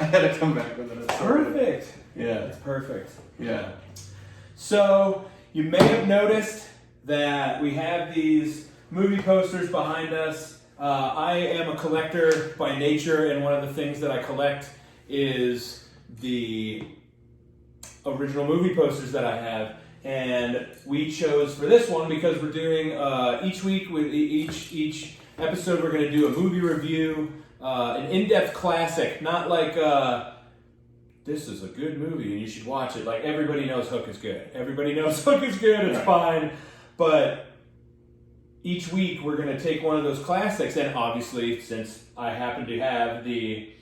I had to come back with it. It's Perfect. Yeah. It's perfect. Yeah. So, you may have noticed that we have these movie posters behind us. I am a collector by nature, and one of the things that I collect is the original movie posters that I have. And we chose for this one because we're doing each week with each episode we're going to do a movie review, an in-depth classic, not like this is a good movie and you should watch it. Like everybody knows Hook is good. Everybody knows Hook is good. It's fine. But each week we're going to take one of those classics, and obviously since I happen to have the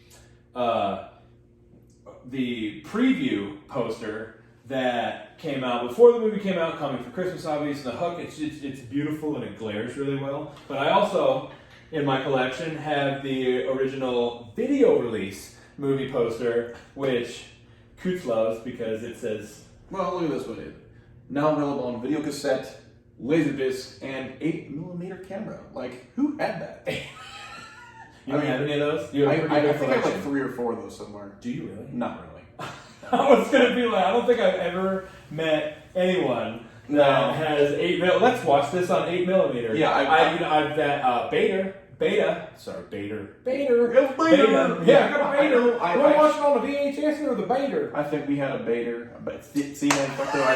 preview poster that came out before the movie came out, coming for Christmas, obviously. The Hook, it's beautiful and it glares really well. But I also, in my collection, have the original video release movie poster, which Coutts loves because it says... Well, look at this one. Now available on video cassette, Laserdisc, and 8mm camera. Like, who had that? You don't have any of those? You have I think I have like 3 or 4 of those somewhere. Do you really? Not really. I was going to be like, I don't think I've ever met anyone that has 8mm. Let's watch this on 8mm. Yeah, I've that Beta. Bader. Yeah, I got a I Beta. know, You want to watch it on the VHS or the Beta? I think we had a Bader. But see, man, fuck the I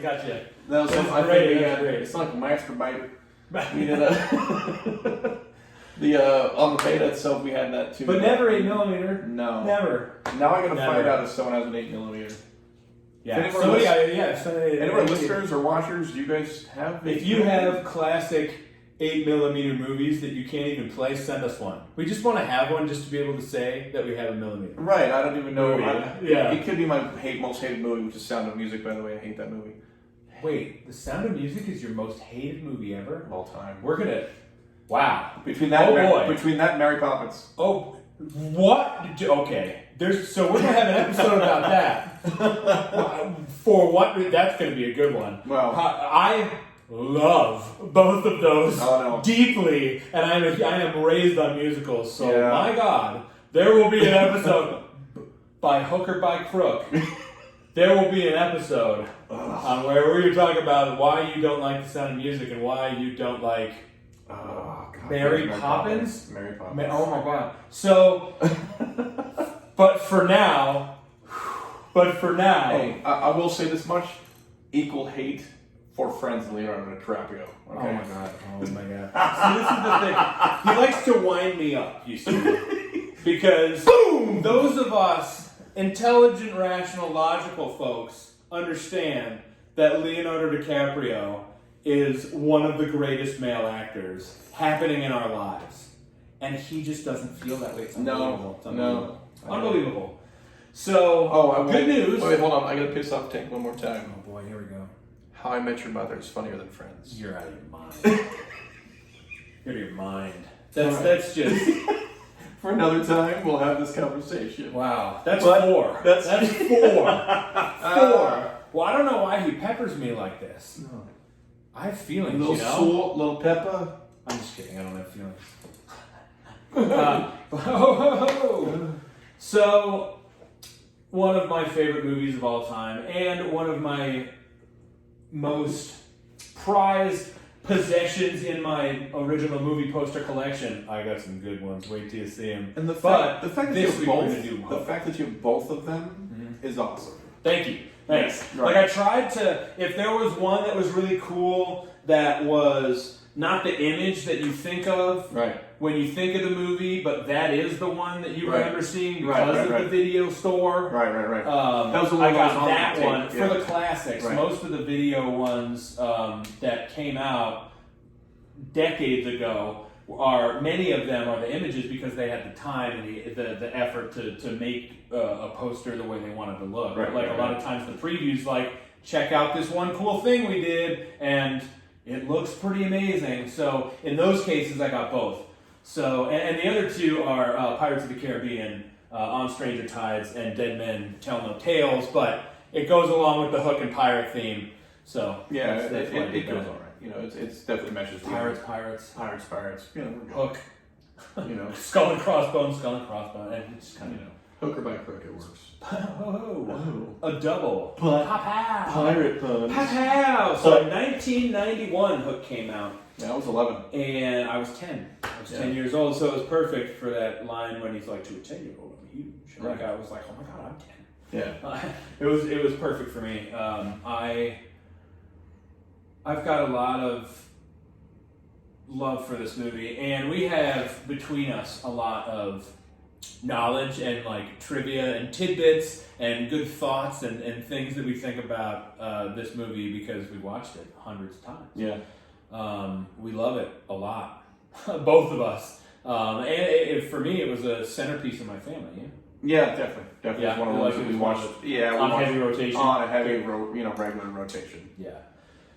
Gotcha. No, so That's I great, think we that's had, great. it's like a masturbate. We did on the Beta itself, we had that too. But never 8mm. No. Never. Now I gotta Never. find out if someone has an 8mm. Yeah. Any of our Any our listeners or watchers, do you guys have? If you have classic 8mm movies that you can't even play, send us one. We just want to have one just to be able to say that we have a millimeter. Right, I don't even know. Yeah. It could be my most hated movie, which is Sound of Music, by the way. I hate that movie. Wait, The Sound of Music is your most hated movie ever? Of all time. We're gonna... Wow. Between that and Mary Poppins. Oh, what? Okay. So we're gonna have an episode about that. For what? That's gonna be a good one. Well, I love both of those deeply, and I am raised on musicals. So my God, there will be an episode by hook or by crook. There will be an episode on where we're talking about why you don't like The Sound of Music and why you don't like Mary Poppins. Mary Poppins. Oh my God. So, but for now, hey, I will say this much: equal hate for Friends and Leonardo DiCaprio. Okay? Oh my God. See, this is the thing. He likes to wind me up, you see, because boom, those of us intelligent, rational, logical folks understand that Leonardo DiCaprio is one of the greatest male actors happening in our lives. And he just doesn't feel that way. It's unbelievable. No. Unbelievable. So, good news. Wait, hold on. I gotta piss off Tank one more time. Oh boy, here we go. How I Met Your Mother is funnier than Friends. You're out of your mind. You're out of your mind. That's just... For another time, we'll have this conversation. Wow. That's 4. That's 4. 4. Well, I don't know why he peppers me like this. No. I have feelings, Little salt, little pepper. I'm just kidding. I don't have feelings. So, one of my favorite movies of all time, and one of my most prized possessions in my original movie poster collection. I got some good ones. Wait till you see them. And the fact that you have both of them is awesome. Thank you. Thanks. Yes, right. Like I tried to, if there was one that was really cool that was not the image that you think of when you think of the movie, but that is the one that you remember seeing because of the video store. Right. That was the one I got that one for the classics. Right. Most of the video ones that came out decades ago many of them are the images because they had the time and the effort to make a poster the way they wanted to look. A lot of times the previews check out this one cool thing we did and it looks pretty amazing. So in those cases I got both. So and the other two are Pirates of the Caribbean, On Stranger Tides, and Dead Men Tell No Tales, but it goes along with the Hook and pirate theme. So yeah, it goes all right. You know, it's definitely meshes. Pirates. You know, Hook. You know, skull and crossbone, and it's kind you know, hooker by crook, it works. A double. Pow-pow. Pirate puns. Pow-pow. So in 1991, Hook came out. Yeah, I was 11. And I was 10. I was 10 years old, so it was perfect for that line when he's like, to a 10-year-old, I'm huge. Like, I was like, oh my God, I'm 10. Yeah. It was perfect for me. I've got a lot of love for this movie, and we have between us a lot of knowledge and like trivia and tidbits and good thoughts and things that we think about this movie because we watched it hundreds of times. Yeah. We love it a lot, both of us. And for me, it was a centerpiece of my family. Yeah, definitely. Yeah, It's one of the ones that we watched. Yeah, we on watched heavy rotation. On a heavy, regular rotation. Yeah,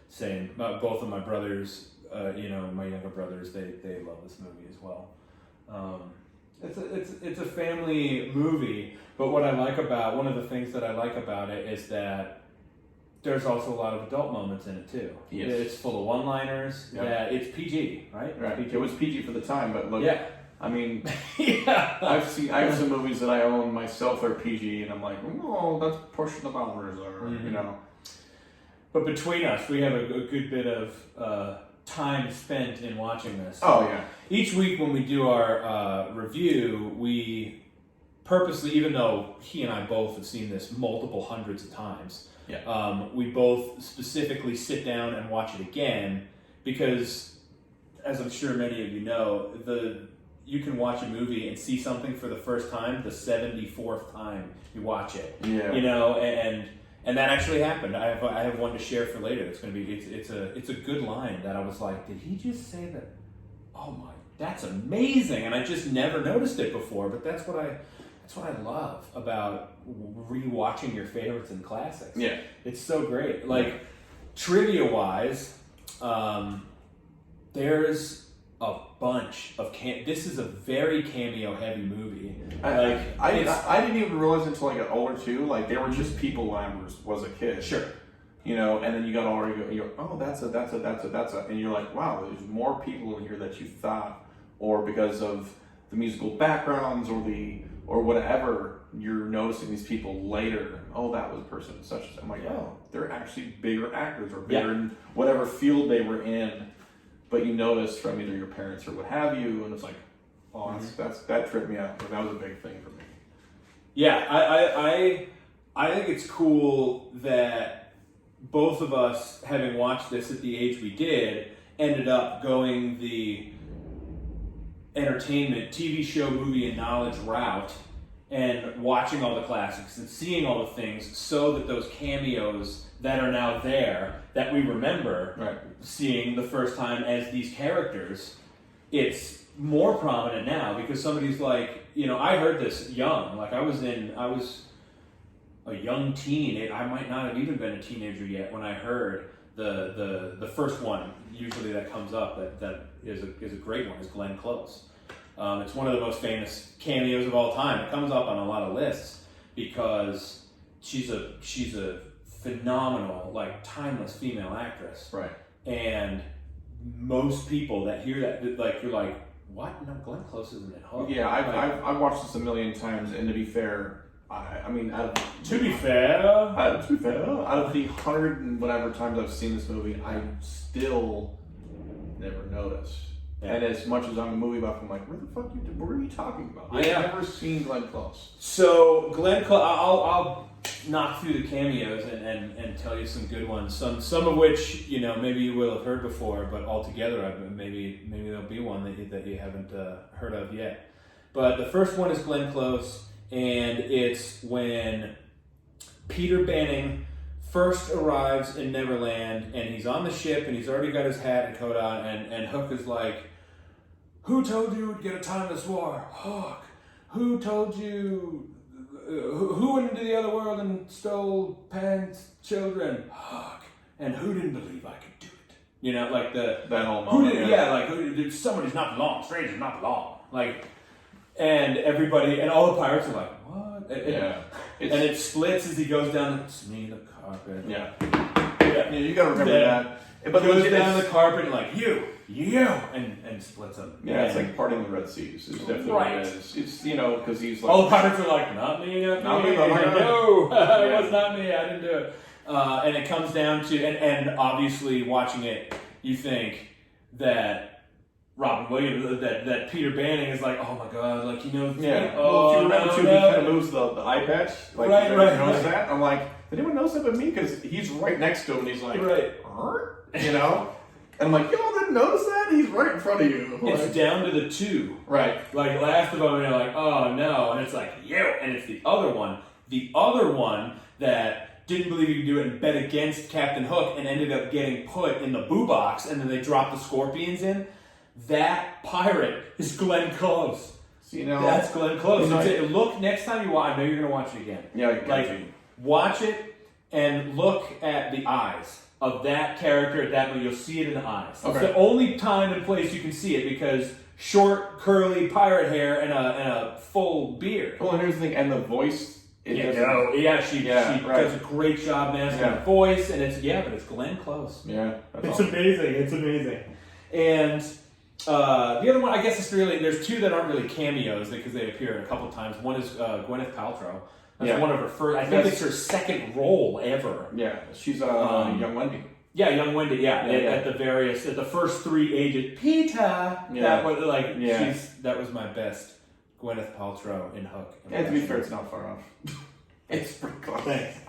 same. Both of my brothers, my younger brothers, they love this movie as well. It's a family movie, but one of the things that I like about it is that there's also a lot of adult moments in it too. Yes. It's full of one-liners. Yep. Yeah, it's PG, right? Right. PG. It was PG for the time, but look. Yeah. I mean, Yeah. I have some movies that I own myself that are PG, and I'm like, oh, that's pushing the boundaries, or you know. But between us, we have a good bit of time spent in watching this. Oh yeah. Each week when we do our review, we purposely, even though he and I both have seen this multiple hundreds of times, we both specifically sit down and watch it again because, as I'm sure many of you know, you can watch a movie and see something for the first time the 74th time you watch it. Yeah. You know, and that actually happened. I have one to share for later. It's going to be it's a good line that I was like, did he just say that? Oh my, that's amazing! And I just never noticed it before. But that's what I love about rewatching your favorites and classics. Yeah, it's so great. Like trivia wise, there's a bunch of this is a very cameo heavy movie. I didn't even realize until I got older too. Like they were just people when I was a kid. Sure. You know, and then you got older, you're oh, that's a, and you're like, wow, there's more people in here that you thought, or because of the musical backgrounds or whatever, you're noticing these people later. Oh, that was a person such as. I'm like, oh, they're actually bigger actors or bigger in whatever field they were in. But you notice from either your parents or what have you, and it's like, oh, that tripped me out. That was a big thing for me. Yeah, I think it's cool that both of us, having watched this at the age we did, ended up going the entertainment, TV show, movie, and knowledge route, and watching all the classics and seeing all the things so that those cameos that are now there that we remember seeing the first time as these characters, it's more prominent now because somebody's like, I heard this young, like I was a young teen. I might not have even been a teenager yet when I heard the first one usually that comes up that is a great one is Glenn Close. It's one of the most famous cameos of all time. It comes up on a lot of lists because she's a phenomenal, like timeless female actress. Right. And most people that hear that, like you're like, what? No, Glenn Close isn't at Hook. Yeah, I've watched this a million times, and to be fair, to be fair, out of the 100 and whatever times I've seen this movie, I still never noticed. Yeah. And as much as I'm a movie buff, I'm like, what are you talking about? Yeah. I've never seen Glenn Close. So Glenn Close, I'll knock through the cameos and tell you some good ones. Some of which maybe you will have heard before, but altogether maybe there'll be one that you haven't heard of yet. But the first one is Glenn Close, and it's when Peter Banning first arrives in Neverland, and he's on the ship, and he's already got his hat and coat on, and Hook is like, who told you to get a timeless war? Hook. Who told you, who went into the other world and stole Pan's children? Hook. And who didn't believe I could do it? Like that whole moment. Somebody's not the law, strangers not the law. Like, and everybody, and all the pirates are like, what? And it splits as he goes down the carpet. Yeah, you gotta remember that. But goes down the carpet and like you, and splits them. Yeah, it's like parting the Red Seas. It's definitely what it is. It's because he's like all the pirates are like, not me. No, it was not me. I didn't do it. And it comes down to and obviously watching it, you think that Robin Williams, that Peter Banning is like, oh my god, like he knows. Yeah. Oh, if you remember too, he kind of moves the eye patch. Like, right. Knows that. I'm like, did anyone notice that but me? Because he's right next to him, and he's like, you know. And I'm like, y'all didn't notice that? He's right in front of you. It's like, down to the two. Right. Like last of them, and you're like, oh no, and it's like you, and it's the other one that didn't believe he could do it and bet against Captain Hook and ended up getting put in the boo box, and then they dropped the scorpions in. That pirate is Glenn Close. So, you know, that's Glenn Close. You know, look next time you watch. I know you're gonna watch it again. Yeah, watch it and look at the eyes of that character at that moment. You'll see it in the eyes. Okay. It's the only time and place you can see it because short, curly pirate hair and a full beard. Well, and here's the thing, and the voice. She does a great job masking the voice, and but it's Glenn Close. Yeah, it's amazing. It's amazing. And the other one, I guess, there's two that aren't really cameos because they appear a couple times. One is Gwyneth Paltrow. That's one of her first. I think it's her second role ever. Yeah, she's Young Wendy. Yeah, Young Wendy. At the first three ages, Peter. That was that was my best. Gwyneth Paltrow in Hook. And to be fair, it's not far off. It's pretty close. Thanks.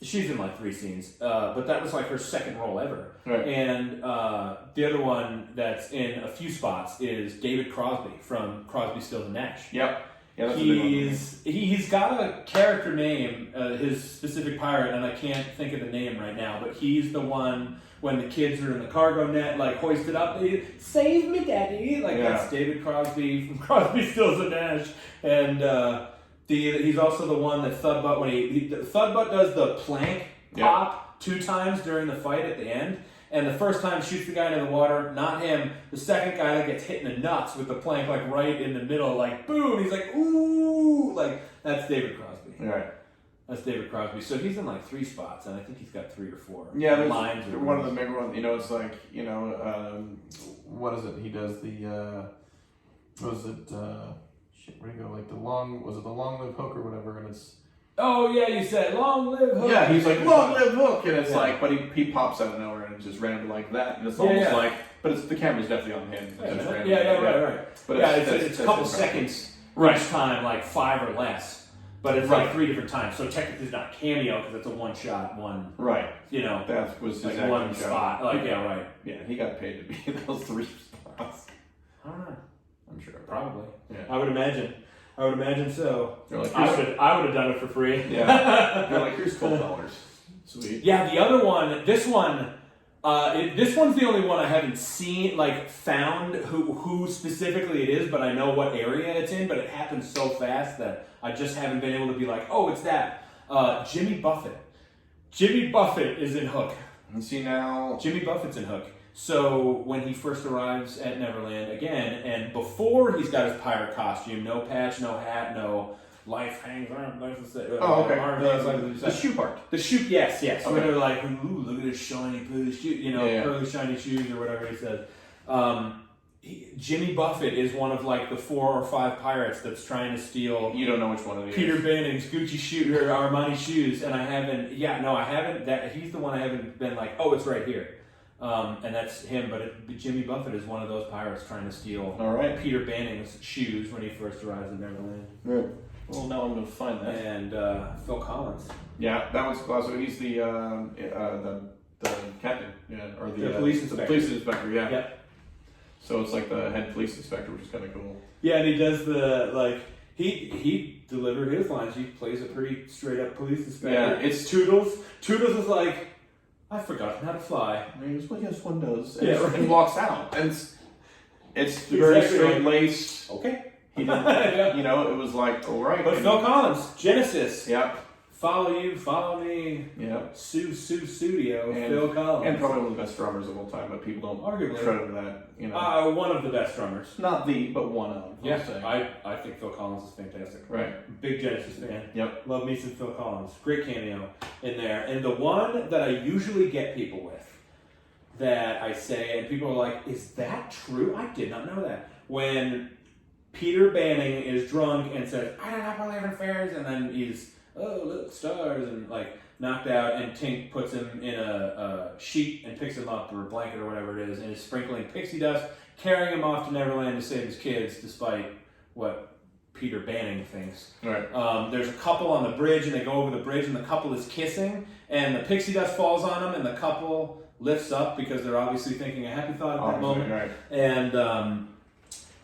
She's in like 3 scenes, but that was like her second role ever. Right. And the other one that's in a few spots is David Crosby from Crosby, Stills and Nash. Yep. Yeah, that's he's got a character name, his specific pirate, and I can't think of the name right now, but he's the one when the kids are in the cargo net, like hoisted up, save me, daddy! That's David Crosby from Crosby, Stills and Nash, and he's also the one that Thudbutt when Thudbutt does the plank pop 2 times during the fight at the end. And the first time shoots the guy into the water, not him. The second guy that gets hit in the nuts with the plank, like right in the middle, like boom. He's like, ooh, like that's David Crosby. Right. That's David Crosby. So he's in like 3 spots, and I think he's got 3 or 4. Yeah, there's one of the bigger ones. You know, it's like what is it? He does the shit. Where do you go? Like the long live hook or whatever, and it's. Oh yeah, you said long live Hook. Yeah, he's like long live Hook, and it's like, but he pops out of nowhere and it's just randomly like that, and it's almost like, but the camera's definitely on him. Right. But it's a couple seconds each time, like 5 or less, but it's like 3 different times. So technically, it's not cameo because it's a one shot, one. Right. You know, that was his like one spot. Like right. Yeah, he got paid to be in those 3 spots. I don't know. I'm sure. Probably. Yeah. I would imagine so. Like, I would have done it for free. Yeah. They're like, here's $12. Sweet. Yeah, the other one, this one's the only one I haven't seen, like found who specifically it is, but I know what area it's in, but it happens so fast that I just haven't been able to be like, oh, it's that. Jimmy Buffett. Jimmy Buffett is in Hook. And see now. Jimmy Buffett's in Hook. So when he first arrives at Neverland again, and before he's got his pirate costume, no patch, no hat, no life hangs on. The shoe part. The shoe, yes. Okay. When they're like, ooh, look at his shiny blue shoe, pearly shiny shoes or whatever he says. Jimmy Buffett is one of like the 4 or 5 pirates that's trying to steal. You don't know which one it is. Peter Banning's Gucci shoe or Armani shoes, and I haven't. He's the one I haven't been like, oh, it's right here. And that's him, but Jimmy Buffett is one of those pirates trying to steal Peter Banning's shoes when he first arrives in Neverland. Right. Well, now I'm going to find that. And Phil Collins. Yeah, that one's close. So he's the captain, or the police inspector. The police inspector, yeah. Yep. So it's like the head police inspector, which is kind of cool. Yeah, and he does he delivered his lines. He plays a pretty straight up police inspector. Yeah, it's Toodles. Toodles is like, I've forgotten how to fly. And he goes, well, yes, one does. And he walks out. And it's very exactly straight-laced. Okay. He didn't, it was like, all right. But Phil Collins, Genesis. Yep. Follow You, Follow Me, Yep. Sue Studio, Phil Collins. And probably one of the best drummers of all time, but people don't Arguably. credit that. One of the best drummers. Not the, but one of. Yeah, I think Phil Collins is fantastic. Right. Big Genesis fan. Yep. Love me some Phil Collins. Great cameo in there. And the one that I usually get people with, that I say, and people are like, is that true? I did not know that. When Peter Banning is drunk and says, I do not believe in fairies, and then he's, oh, look, stars, and like knocked out, and Tink puts him in a sheet and picks him up, or a blanket or whatever it is, and is sprinkling pixie dust, carrying him off to Neverland to save his kids, despite what Peter Banning thinks. Right. There's a couple on the bridge, and they go over the bridge, and the couple is kissing, and the pixie dust falls on them, and the couple lifts up because they're obviously thinking a happy thought at that moment. Right. And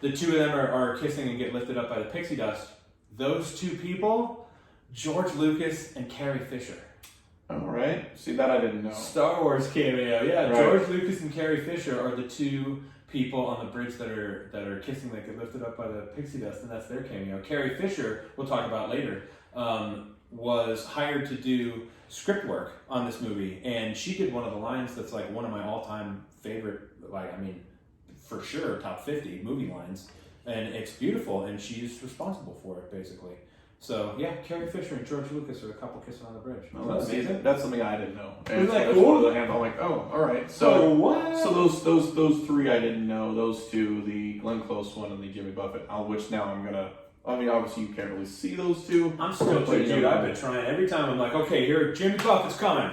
the two of them are kissing and get lifted up by the pixie dust. Those two people, George Lucas and Carrie Fisher. All right. See, that I didn't know. Star Wars cameo, yeah. Right. George Lucas and Carrie Fisher are the two people on the bridge that are kissing that get lifted up by the pixie dust, and that's their cameo. Carrie Fisher, we'll talk about later, was hired to do script work on this movie, and she did one of the lines that's like one of my all-time favorite, for sure, top 50 movie lines, and it's beautiful, and she's responsible for it, basically. So, yeah, Carrie Fisher and George Lucas are the couple kissing on the bridge. Oh, that's amazing. That's something I didn't know. And Isn't that that's cool? one of the hands. I'm like, oh, all right. So, what? So those three I didn't know. Those two, the Glenn Close one and the Jimmy Buffett. Which now I'm gonna. I mean, obviously you can't really see those two. I'm still too, dude. I've been trying every time. I'm like, okay, here, Jimmy Buffett's coming.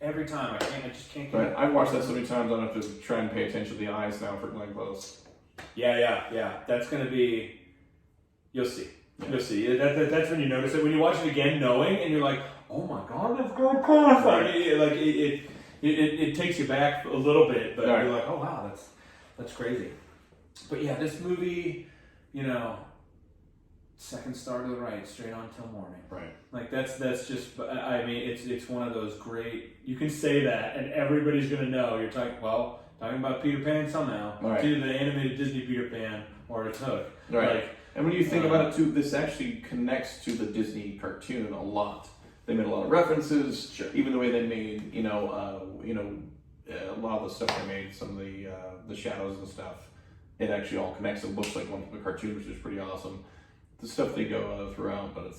Every time, I just can't get it. I've watched that so many times. I don't have to try and pay attention to the eyes now for Glenn Close. Yeah. That's gonna be. You'll see. Yeah. You'll see. That's when you notice it. When you watch it again, knowing, and you're like, oh my god, that's Glenn Close. Right. It takes you back a little bit, but Right. you're like, oh wow, that's crazy. But yeah, this movie, second star to the right, straight on till morning. Right. Like that's just. I mean, it's one of those great. You can say that, and everybody's gonna know you're talking about Peter Pan somehow. Right. It's either the animated Disney Peter Pan or it's Hook. Right. Like, and when you think about it too, this actually connects to the Disney cartoon a lot. They made a lot of references. Sure. Even the way they made, a lot of the stuff they made, some of the shadows and stuff. It actually all connects. It looks like one from the cartoon, which is pretty awesome. The stuff they go throughout, but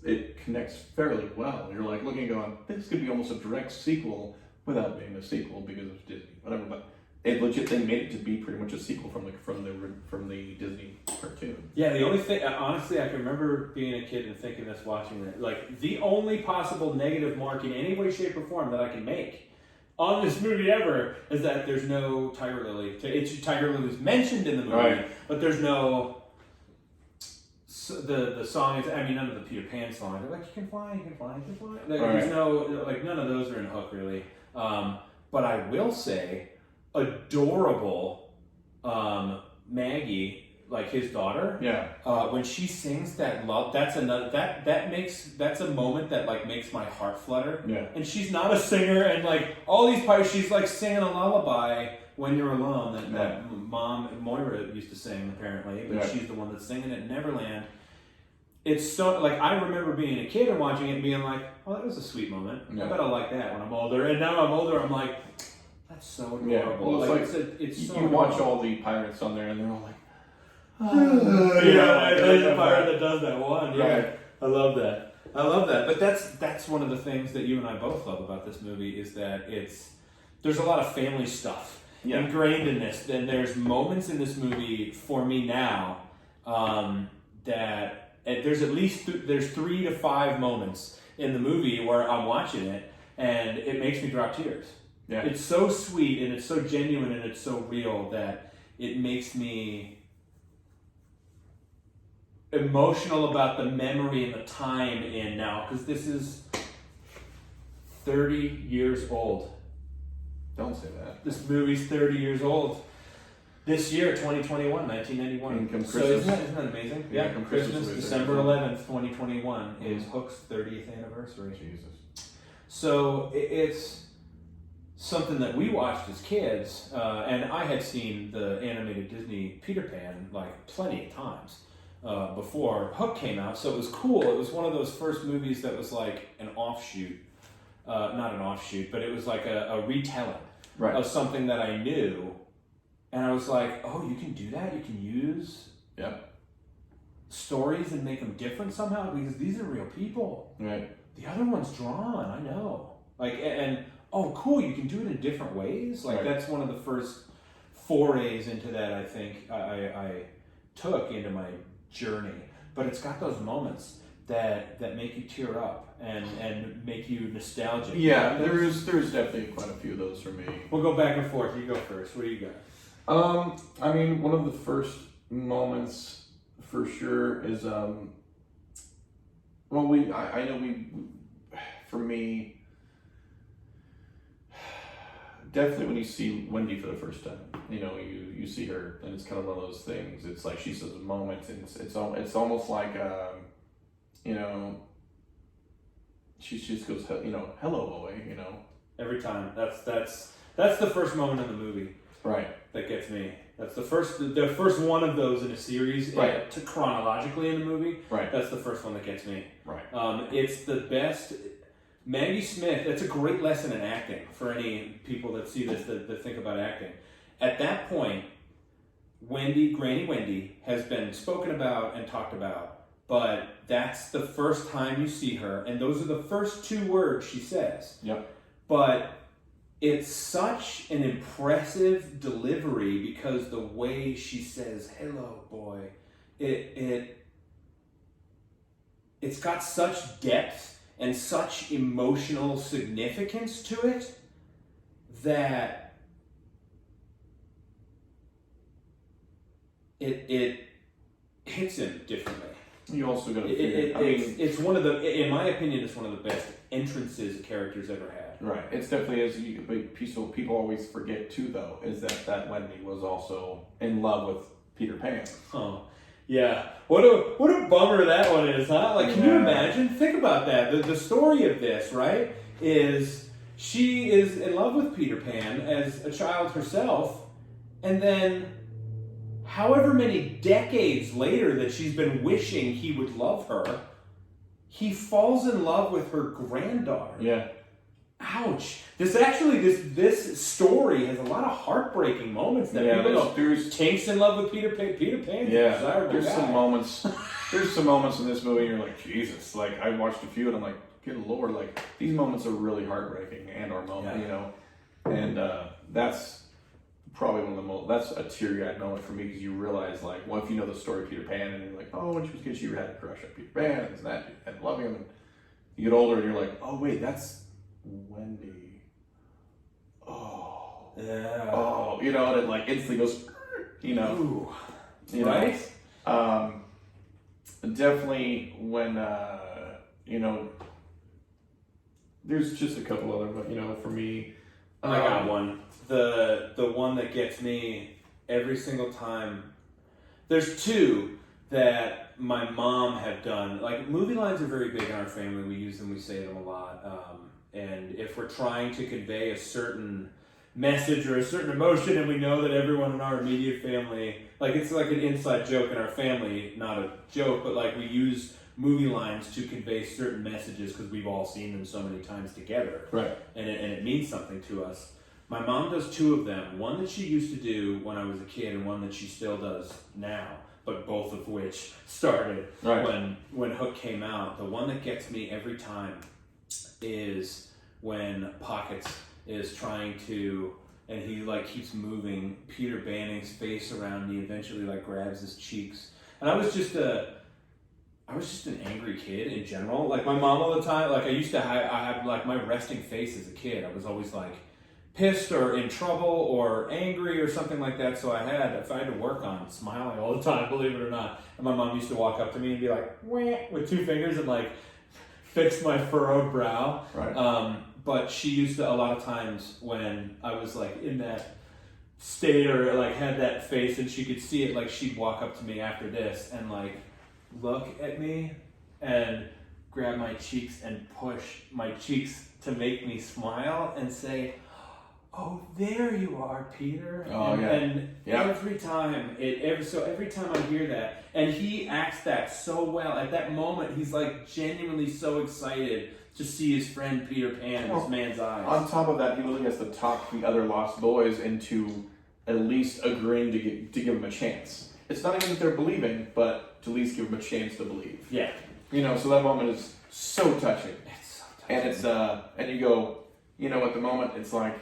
it connects fairly well. You're like looking and going, this could be almost a direct sequel without being a sequel because of Disney, whatever. But it legit they made it to be pretty much a sequel from the Disney cartoon. yeah, the only thing, honestly, I can remember being a kid and thinking this, watching it. Like the only possible negative mark in any way, shape, or form that I can make on this movie ever is that there's no Tiger Lily. Tiger Lily's mentioned in the movie, Right. but there's no. The song is, none of the Peter Pan songs. They're like, you can fly. There's no, none of those are in Hook, really. But I will say, adorable Maggie, like his daughter. Yeah. When she sings that love, that's a moment that makes my heart flutter. Yeah. And she's not a singer, and all these parts, she's singing a lullaby. When You're Alone, that Mom Moira used to sing, apparently, but she's the one that's singing it in Neverland. It's so, I remember being a kid and watching it and being like, oh, that was a sweet moment. Yeah. I bet I'll like that when I'm older. And now I'm older, I'm like, that's so adorable. Yeah. Well, it's so you watch adorable. all the pirates on there and they're all like, there's a pirate that does that one. Yeah, Right. I love that. But that's one of the things that you and I both love about this movie is that there's a lot of family stuff ingrained in this. And there's moments in this movie for me now that there's at least there's 3 to 5 moments in the movie where I'm watching it and it makes me drop tears. Yeah. It's so sweet and it's so genuine and it's so real that it makes me emotional about the memory and the time in now, because this is 30 years old. Don't say that. This movie's 30 years old. This year, 2021, 1991. And come So Christmas. isn't that amazing? Yeah, come Christmas Christmas, will be December 30. 11th, 2021 is Hook's 30th anniversary. Jesus. So it's something that we watched as kids, and I had seen the animated Disney Peter Pan plenty of times. before Hook came out, so it was cool. It was one of those first movies that was like an offshoot, not an offshoot, but it was like a retelling of something that I knew, and I was like, oh, you can do that? You can use stories and make them different somehow, because these are real people. Right. The other one's drawn, I know. Like, and oh, cool, you can do it in different ways. Like, that's one of the first forays into that I think I took into my journey. But it's got those moments that make you tear up and make you nostalgic. Yeah, there's definitely quite a few of those for me. We'll go back and forth. You go first. What do you got? I mean, one of the first moments for sure is well, I know for me, definitely when you see Wendy for the first time, you know, you see her, and it's kind of one of those things. It's like she says a moment, and it's almost like you know, she just goes, you know, hello boy, you know. Every time. That's the first moment in the movie. Right. That gets me. That's the first one of those in a series. Right. Chronologically in the movie. Right. That's the first one that gets me. Right. It's the best. Maggie Smith, that's a great lesson in acting for any people that see this that think about acting. At that point, Granny Wendy, has been spoken about and talked about, but that's the first time you see her, and those are the first two words she says. Yep. But it's such an impressive delivery because the way she says, hello, boy, it's got such depth and such emotional significance to it that it hits him differently. You also got to it's one of the, in my opinion, it's one of the best entrances a character's ever had. Right. It's definitely, as people always forget too, though, is that Wendy was also in love with Peter Pan. Oh. Yeah. What a bummer that one is, huh? Like, can you imagine? Think about that. The story of this, right, is she is in love with Peter Pan as a child herself, and then however many decades later that she's been wishing he would love her, he falls in love with her granddaughter. Yeah. Ouch. This story has a lot of heartbreaking moments that people know. Tank's in love with Peter Pan. Yeah. There's some moments in this movie and you're like, Jesus. Like, I watched a few and I'm like, good Lord, like, these moments are really heartbreaking and our moment, you know. And that's probably one of the most, that's a teary-eyed moment for me because you realize, like, well, if you know the story of Peter Pan and you're like, oh, when she was a kid, she had a crush on Peter Pan and that, and loving him. And you get older and you're like, oh, wait, that's Wendy. Oh. Yeah. Oh, you know, and it like instantly goes, you know. Ooh. You know? Right? Definitely when, you know, there's just a couple other, but, you know, for me, I got one. The one that gets me every single time. There's two that my mom had done. Like, movie lines are very big in our family. We use them, we say them a lot. And if we're trying to convey a certain message or a certain emotion and we know that everyone in our immediate family, like, it's like an inside joke in our family, not a joke, but like we use movie lines to convey certain messages because we've all seen them so many times together. Right. And it means something to us. My mom does two of them. One that she used to do when I was a kid and one that she still does now, but both of which started when Hook came out. The one that gets me every time is when Pockets is trying to, and he like keeps moving Peter Banning's face around and he eventually like grabs his cheeks. And I was just an angry kid in general. Like, my mom all the time, like, I had like my resting face as a kid. I was always like pissed or in trouble or angry or something like that. So if I had to work on smiling all the time, believe it or not. And my mom used to walk up to me and be like, wah, with two fingers and like fix my furrowed brow. Right. But she used to, a lot of times when I was like in that state or like had that face and she could see it, like she'd walk up to me after this and like look at me and grab my cheeks and push my cheeks to make me smile and say, oh, there you are, Peter. Oh, and every time I hear that, and he acts that so well. At that moment, he's like genuinely so excited to see his friend Peter Pan in this man's eyes. On top of that, he really has to talk the other lost boys into at least agreeing to give him a chance. It's not even that they're believing, but to at least give him a chance to believe. Yeah. So that moment is so touching. It's so touching. And it's and you go, at the moment it's like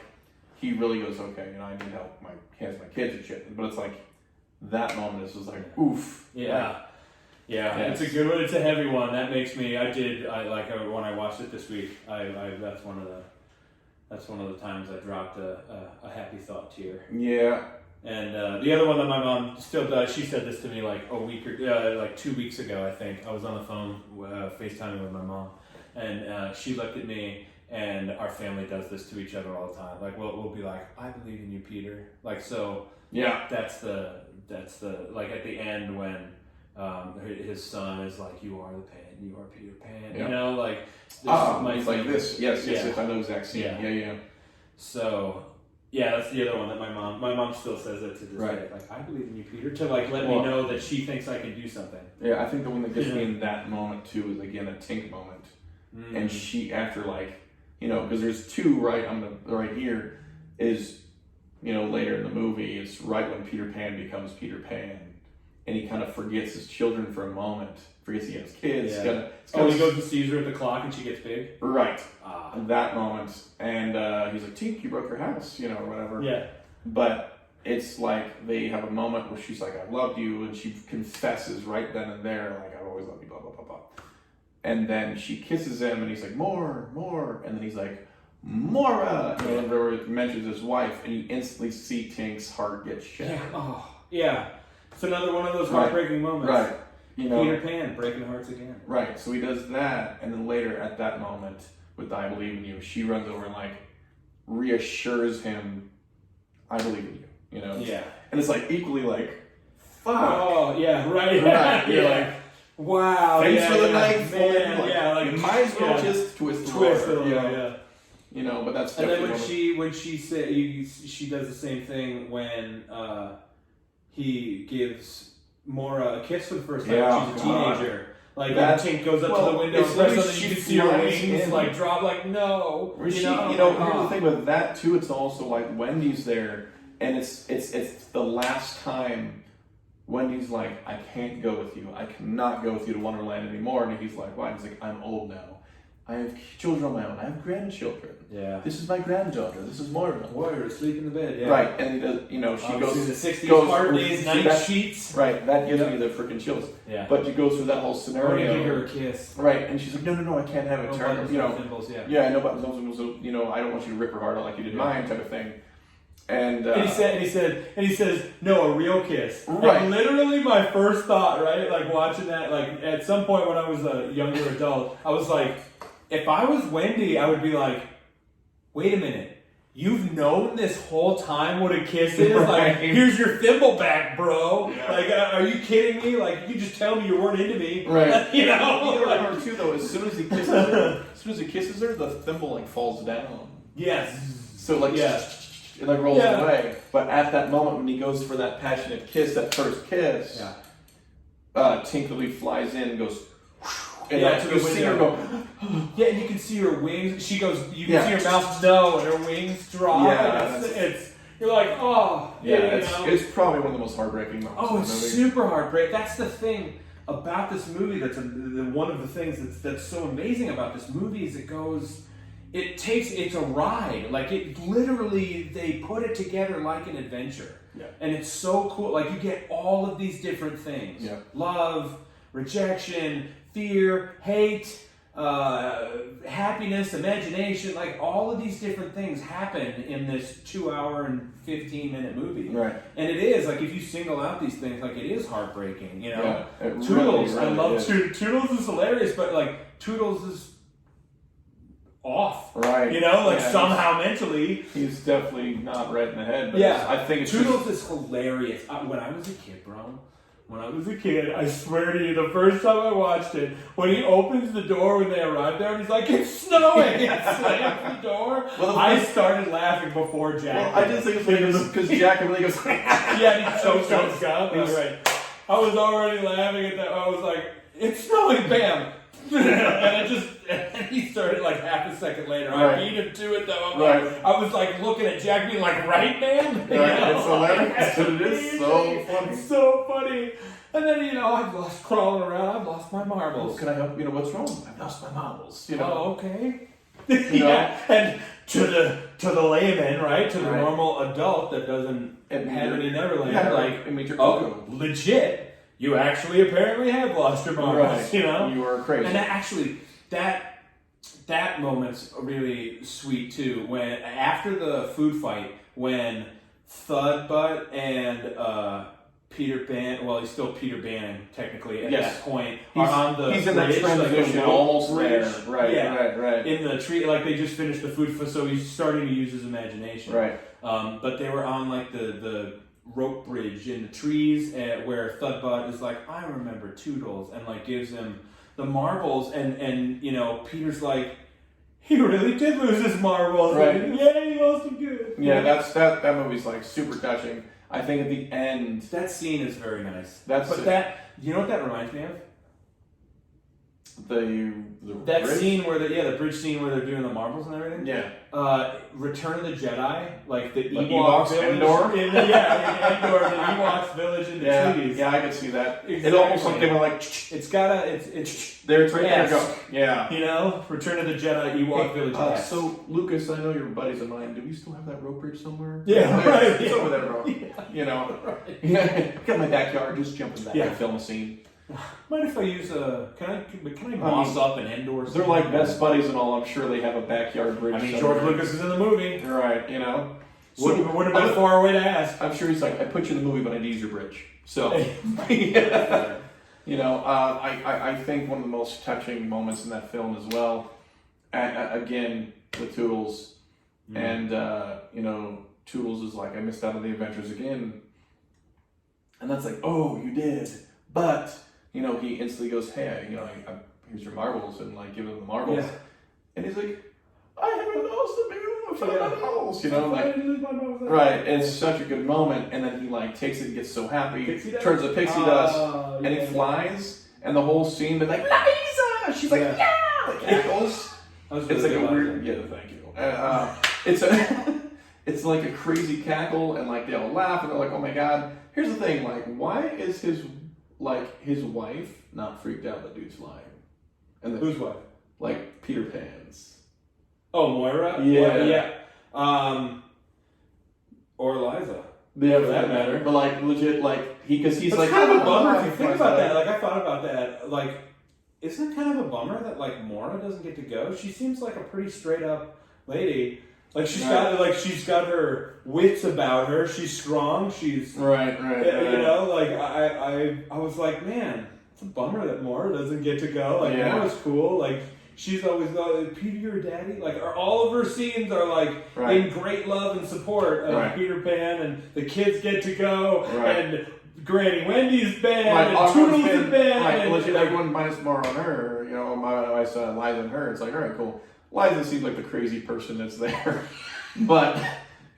he really goes, okay, I need help. He has my kids and shit. But it's like that moment is just like, oof. Yeah. Yeah, yes. It's a good one. It's a heavy one. That makes me. When I watched it this week. That's one of the times I dropped a happy thought tear. Yeah. And the other one that my mom still does. She said this to me like a week or like 2 weeks ago. I think I was on the phone FaceTiming with my mom, and she looked at me. And our family does this to each other all the time. Like we'll be like, "I believe in you, Peter." Like so. Yeah. That's the like at the end when. His son is like, you are the Pan, you are Peter Pan. Yeah. He's like this. Yes. I know the exact scene. Yeah. So, that's the other one that my mom still says it to this day. Like, I believe in you, Peter, to like let me know that she thinks I can do something. Yeah, I think the one that gets me in that moment too is again a Tink moment, and she after because there's two right here is later in the movie is right when Peter Pan becomes Peter Pan. And he kind of forgets his children for a moment. Forgets he has kids. Yeah. He goes to sees her at the clock and she gets big? Right. That moment. And he's like, Tink, you broke your house, or whatever. Yeah. But it's like they have a moment where she's like, I loved you. And she confesses right then and there, like, I've always loved you, blah, blah, blah, blah. And then she kisses him and he's like, more. And then he's like, Mora. And he mentions his wife. And you instantly see Tink's heart get shattered. Yeah. Oh, yeah. It's another one of those heartbreaking moments. Right. Peter Pan, breaking hearts again. Right. So he does that, and then later at that moment with I believe in you, she runs over and reassures him, I believe in you. Yeah. And it's equally fuck. Oh, yeah, right. You're like, wow. Thanks for the knife, man. You might as well just twist the water. Yeah. But that's and definitely. And then when she said she does the same thing when he gives Mora a kiss for the first time. She's a teenager. Like that Tink goes up to the window and press you can see her wings drop. No. Here's the thing with that too. It's also Wendy's there, and it's the last time Wendy's like, I can't go with you. I cannot go with you to Wonderland anymore. And he's like, why? He's like, I'm old now. I have children of my own. I have grandchildren. Yeah. This is my granddaughter. This is Moira. Warrior, sleep in the bed. Yeah. Right, and he does. She goes the 60s parties, night sheets. Right, that gives me the freaking chills. Yeah. But you go through that whole scenario. Give her a kiss. Right, and she's like, no, I can't have it. No buttons, no symbols, yeah, no buttons, no symbols. I don't want you to rip her heart out like you did mine, type of thing. And he says, no, a real kiss. Right. And literally my first thought, right, watching that, at some point when I was a younger adult, I was like, if I was Wendy, I would be like, wait a minute, you've known this whole time what a kiss is? Here's your thimble back, bro. Yeah. Are you kidding me? You just tell me you weren't into me. Right. You know? Remember too, though, as soon as he kisses her, the thimble falls down. Yes. So it rolls away. But at that moment when he goes for that passionate kiss, that first kiss, Tinkley flies in and goes, and to the see her go, and you can see her wings. She goes, you can see her mouth no, and her wings drop. Yeah, it's you're like, oh, it's probably one of the most heartbreaking moments. Oh, it's super heartbreaking. That's the thing about this movie. That's one of the things that's so amazing about this movie is it's a ride. It literally they put it together like an adventure. Yeah. And it's so cool. You get all of these different things. Yeah. Love, rejection, fear, hate, happiness, imagination, all of these different things happen in this 2 hour and 15-minute movie. Right. And it is, if you single out these things, it is heartbreaking, Yeah, Toodles, really I love is. Toodles is hilarious, but Toodles is off. Right. Somehow mentally. He's definitely not right in the head, but I think it's Toodles is hilarious. When I was a kid, bro, when I was a kid, I swear to you, the first time I watched it, when he opens the door when they arrive there, and he's like, it's snowing! And slams the door. Well, I started laughing before Jack. Well, I just think it's like because Jack really goes. Yeah, and he chokes on his gum. That's right. I was already laughing at that. I was like, it's snowing, bam! and he started like half a second later. Right. I beat him to it though. Right. I was like looking at Jack being like, right, man? Right. It's hilarious. It is so funny. It's so funny. And then, I've lost crawling around. I've lost my marbles. Well, can I help? What's wrong? I've lost my marbles. Oh, okay. Yeah. And to the layman, right? To the normal adult that doesn't have any Neverland, legit. You actually apparently have lost your marbles, You are crazy. And that moment's really sweet too. When after the food fight, when Thudbutt and Peter Pan, well, he's still Peter Bannon technically at that point, are on the he's in bridge, that transition, like almost bridge. there. Right. In the tree, like they just finished the food, so he's starting to use his imagination. Right. But they were on like the rope bridge in the trees where Thudbutt is like, I remember Toodles, and like gives him the marbles, and Peter's like, he really did lose his marbles. Right. Like, yeah, he lost them good. Yeah, that movie's like super touching. I think at the end, that scene is very nice. You know what that reminds me of? The that bridge? scene where the bridge scene where they're doing the marbles and everything. Yeah. Return of the Jedi, like the Ewok village. Endor? In Endor, the Ewoks village in the trees. Yeah, I could see that. Exactly. It's almost like they were like. It's there, it's right there. Go. Yeah. Return of the Jedi, Ewok village. So Lucas, I know you're buddies of mine. Do we still have that rope bridge somewhere? Yeah, right. It's over there, bro. Right. Got my backyard. Just jump in that and film a scene. Mind if I use can I moss up an Endor? They're like best buddies and all. I'm sure they have a backyard bridge. I mean, George Lucas is in the movie, right? Wouldn't have been far away to ask. I'm sure he's like, I put you in the movie, but I need your bridge. So, I think one of the most touching moments in that film as well, again with Toodles, and Toodles is like, I missed out on the adventures again, and that's like, oh, you did, but. He instantly goes, hey, here's your marbles, and like give him the marbles, and he's like, I haven't lost them, I found my marbles, right? And it's such a good moment, and then he like takes it and gets so happy, turns a pixie dust, and he flies, and the whole scene, but like, Liza, she's like, like cackles. It's like a weird, thank you. It's like a crazy cackle, and like they all laugh, and they're like, oh my god. Here's the thing, like, why is his wife not freaked out that dude's lying? And whose wife? Like Peter Pan's. Oh, Moira? Yeah. Or Liza. Yeah, for that matter. But like legit, like he's it's like kind of a bummer if you think about that. Like I thought about that. Like, isn't it kind of a bummer that like Moira doesn't get to go? She seems like a pretty straight up lady. Like she's got her wits about her. She's strong. She's right. I was like, man, it's a bummer that Moira doesn't get to go. Like Moira's cool. Like she's always Peter, your daddy. Like all of her scenes are like in great love and support of Peter Pan, and the kids get to go, and Granny Wendy's band, and Toodles' band. Right, legit, everyone minus more on her. My son Liza and her. It's like, all right, cool. Liza seems like the crazy person that's there, but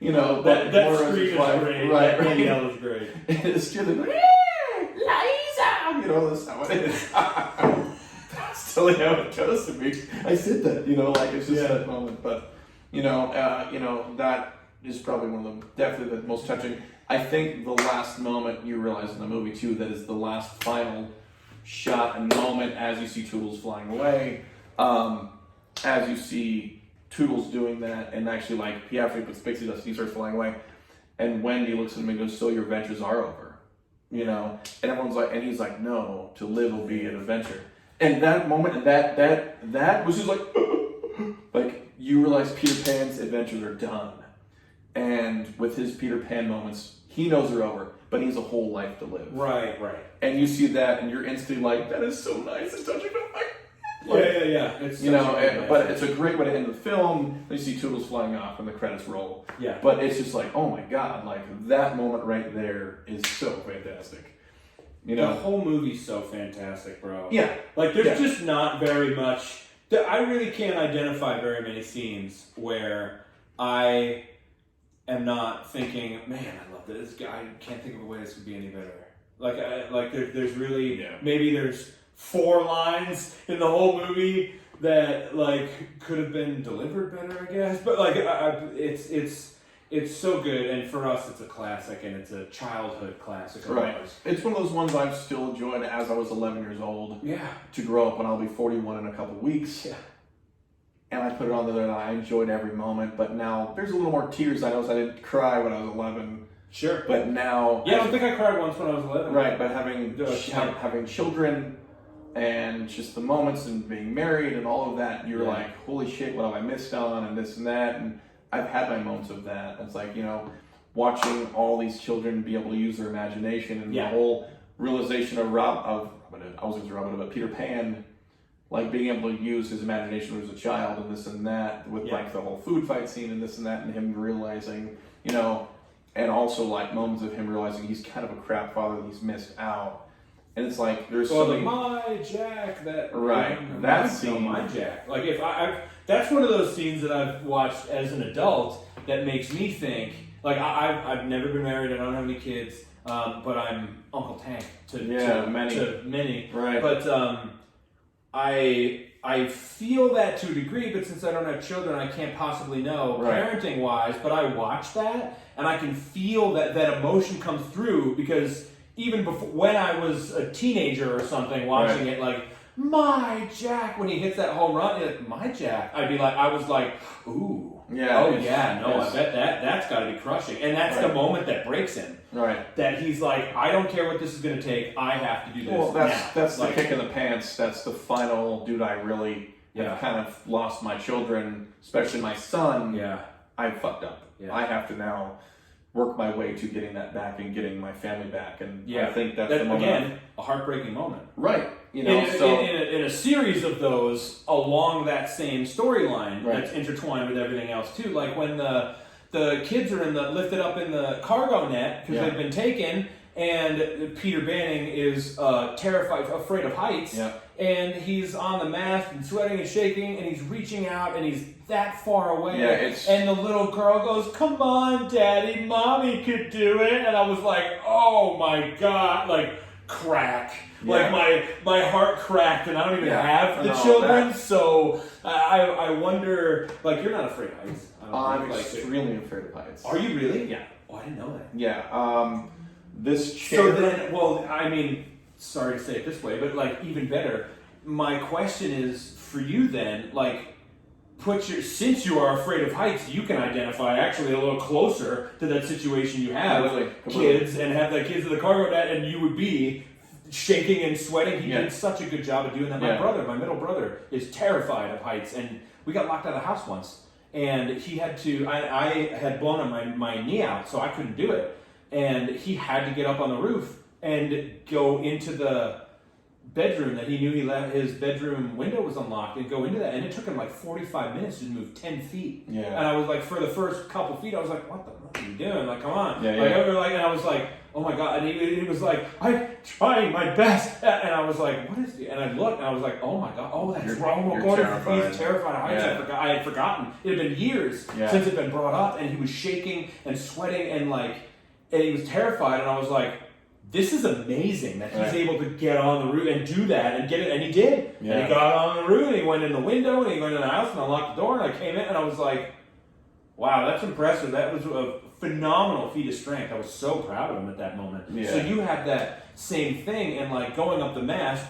that scream is great. Right, that yell is great. It's just like, Liza, that's how it is. That's totally how it goes to me. I said that, it's just that moment. But that is probably one of them, definitely the most touching. I think the last moment you realize in the movie too, that is the last final shot and moment as you see Toodles flying away. As you see Toodles doing that, and actually, like, after he puts pixie dust, he starts flying away, and Wendy looks at him and goes, so your adventures are over, and everyone's like, and he's like, no, to live will be an adventure. And that moment, and that was just like, like, you realize Peter Pan's adventures are done, and with his Peter Pan moments, he knows they're over, but he has a whole life to live. Right. And you see that, and you're instantly like, that is so nice and touching, yeah. It's but it's a great way to end the film. You see Toodles flying off and the credits roll. Yeah. But it's just like, oh my god, like that moment right there is so fantastic. You know, the whole movie's so fantastic, bro. Yeah. Like, there's just not very much. I really can't identify very many scenes where I am not thinking, man, I love this guy. I can't think of a way this could be any better. Like there's really maybe there's 4 lines in the whole movie that like could have been delivered better, I guess. But like it's so good, and for us, it's a classic, and it's a childhood classic of ours. It's one of those ones I've still enjoyed as I was 11 years old. Yeah. To grow up, and I'll be 41 in a couple weeks. Yeah. And I put it on there, and I enjoyed every moment. But now there's a little more tears. I know I didn't cry when I was 11. Sure. But now, yeah, I don't think I cried once when I was 11. Right, but having children and just the moments and being married and all of that, you're like, holy shit, what have I missed on, and this and that, and I've had my moments of that. It's like, you know, watching all these children be able to use their imagination and the whole realization of Peter Pan, like being able to use his imagination when he was a child and this and that, with like the whole food fight scene and this and that, and him realizing, you know, and also like moments of him realizing he's kind of a crap father that he's missed out. And it's like there's so many. My Jack, that that scene. My Jack, like if I that's one of those scenes that I've watched as an adult that makes me think. Like I've never been married, I don't have any kids, but I'm Uncle Tank to many. Right. But I feel that to a degree, but since I don't have children, I can't possibly know parenting wise. But I watch that, and I can feel that emotion comes through because. Even before, when I was a teenager or something, watching it, like, my Jack, when he hits that home run, like, my Jack, I was like, ooh, I bet that's got to be crushing. And that's the moment that breaks him. Right. That he's like, I don't care what this is going to take, I have to do this now. That's the kick in the pants, that's the final, dude, I really have kind of lost my children, especially my son. Yeah. I fucked up. Yeah. I have to now work my way to getting that back and getting my family back, and I think that's the moment. Again, a heartbreaking moment. Right. You know, in a series of those along that same storyline that's intertwined with everything else too. Like when the kids are lifted up in the cargo net because they've been taken, and Peter Banning is terrified, afraid of heights, and he's on the mast and sweating and shaking, and he's reaching out, and he's that far away, and the little girl goes, "Come on, Daddy, Mommy could do it," and I was like, "Oh my God!" Like crack, like my heart cracked, and I don't even have the children, so I wonder. Like, you're not afraid of heights? I'm extremely afraid of heights. Are you really? Yeah. Oh, I didn't know that. Yeah. This chair. So then, well, I mean, sorry to say it this way, but like even better. My question is for you then, like. Since you are afraid of heights, you can identify actually a little closer to that situation you have kids and have the kids in the cargo net, and you would be shaking and sweating. He did such a good job of doing that. My middle brother, is terrified of heights, and we got locked out of the house once, and he had to. I had blown my knee out, so I couldn't do it, and he had to get up on the roof and go into the bedroom that he knew his bedroom window was unlocked, and go into that, and it took him like 45 minutes to move 10 feet. Yeah. And I was like, for the first couple feet, I was like, what the fuck are you doing? Like, come on. And I was like, oh my God. And he was like, I'm trying my best. And I was like, what is it? And I looked, and I was like, oh my God. Oh, that's wrong. He's terrified of heights. I had forgotten. It had been years since it had been brought up, and he was shaking and sweating, and he was terrified, and I was like, this is amazing that he's able to get on the roof and do that and get it, and he did. Yeah. And he got on the roof, and he went in the window, and he went in the house, and unlocked the door, and I came in, and I was like, wow, that's impressive. That was a phenomenal feat of strength. I was so proud of him at that moment. Yeah. So you had that same thing, and like going up the mast,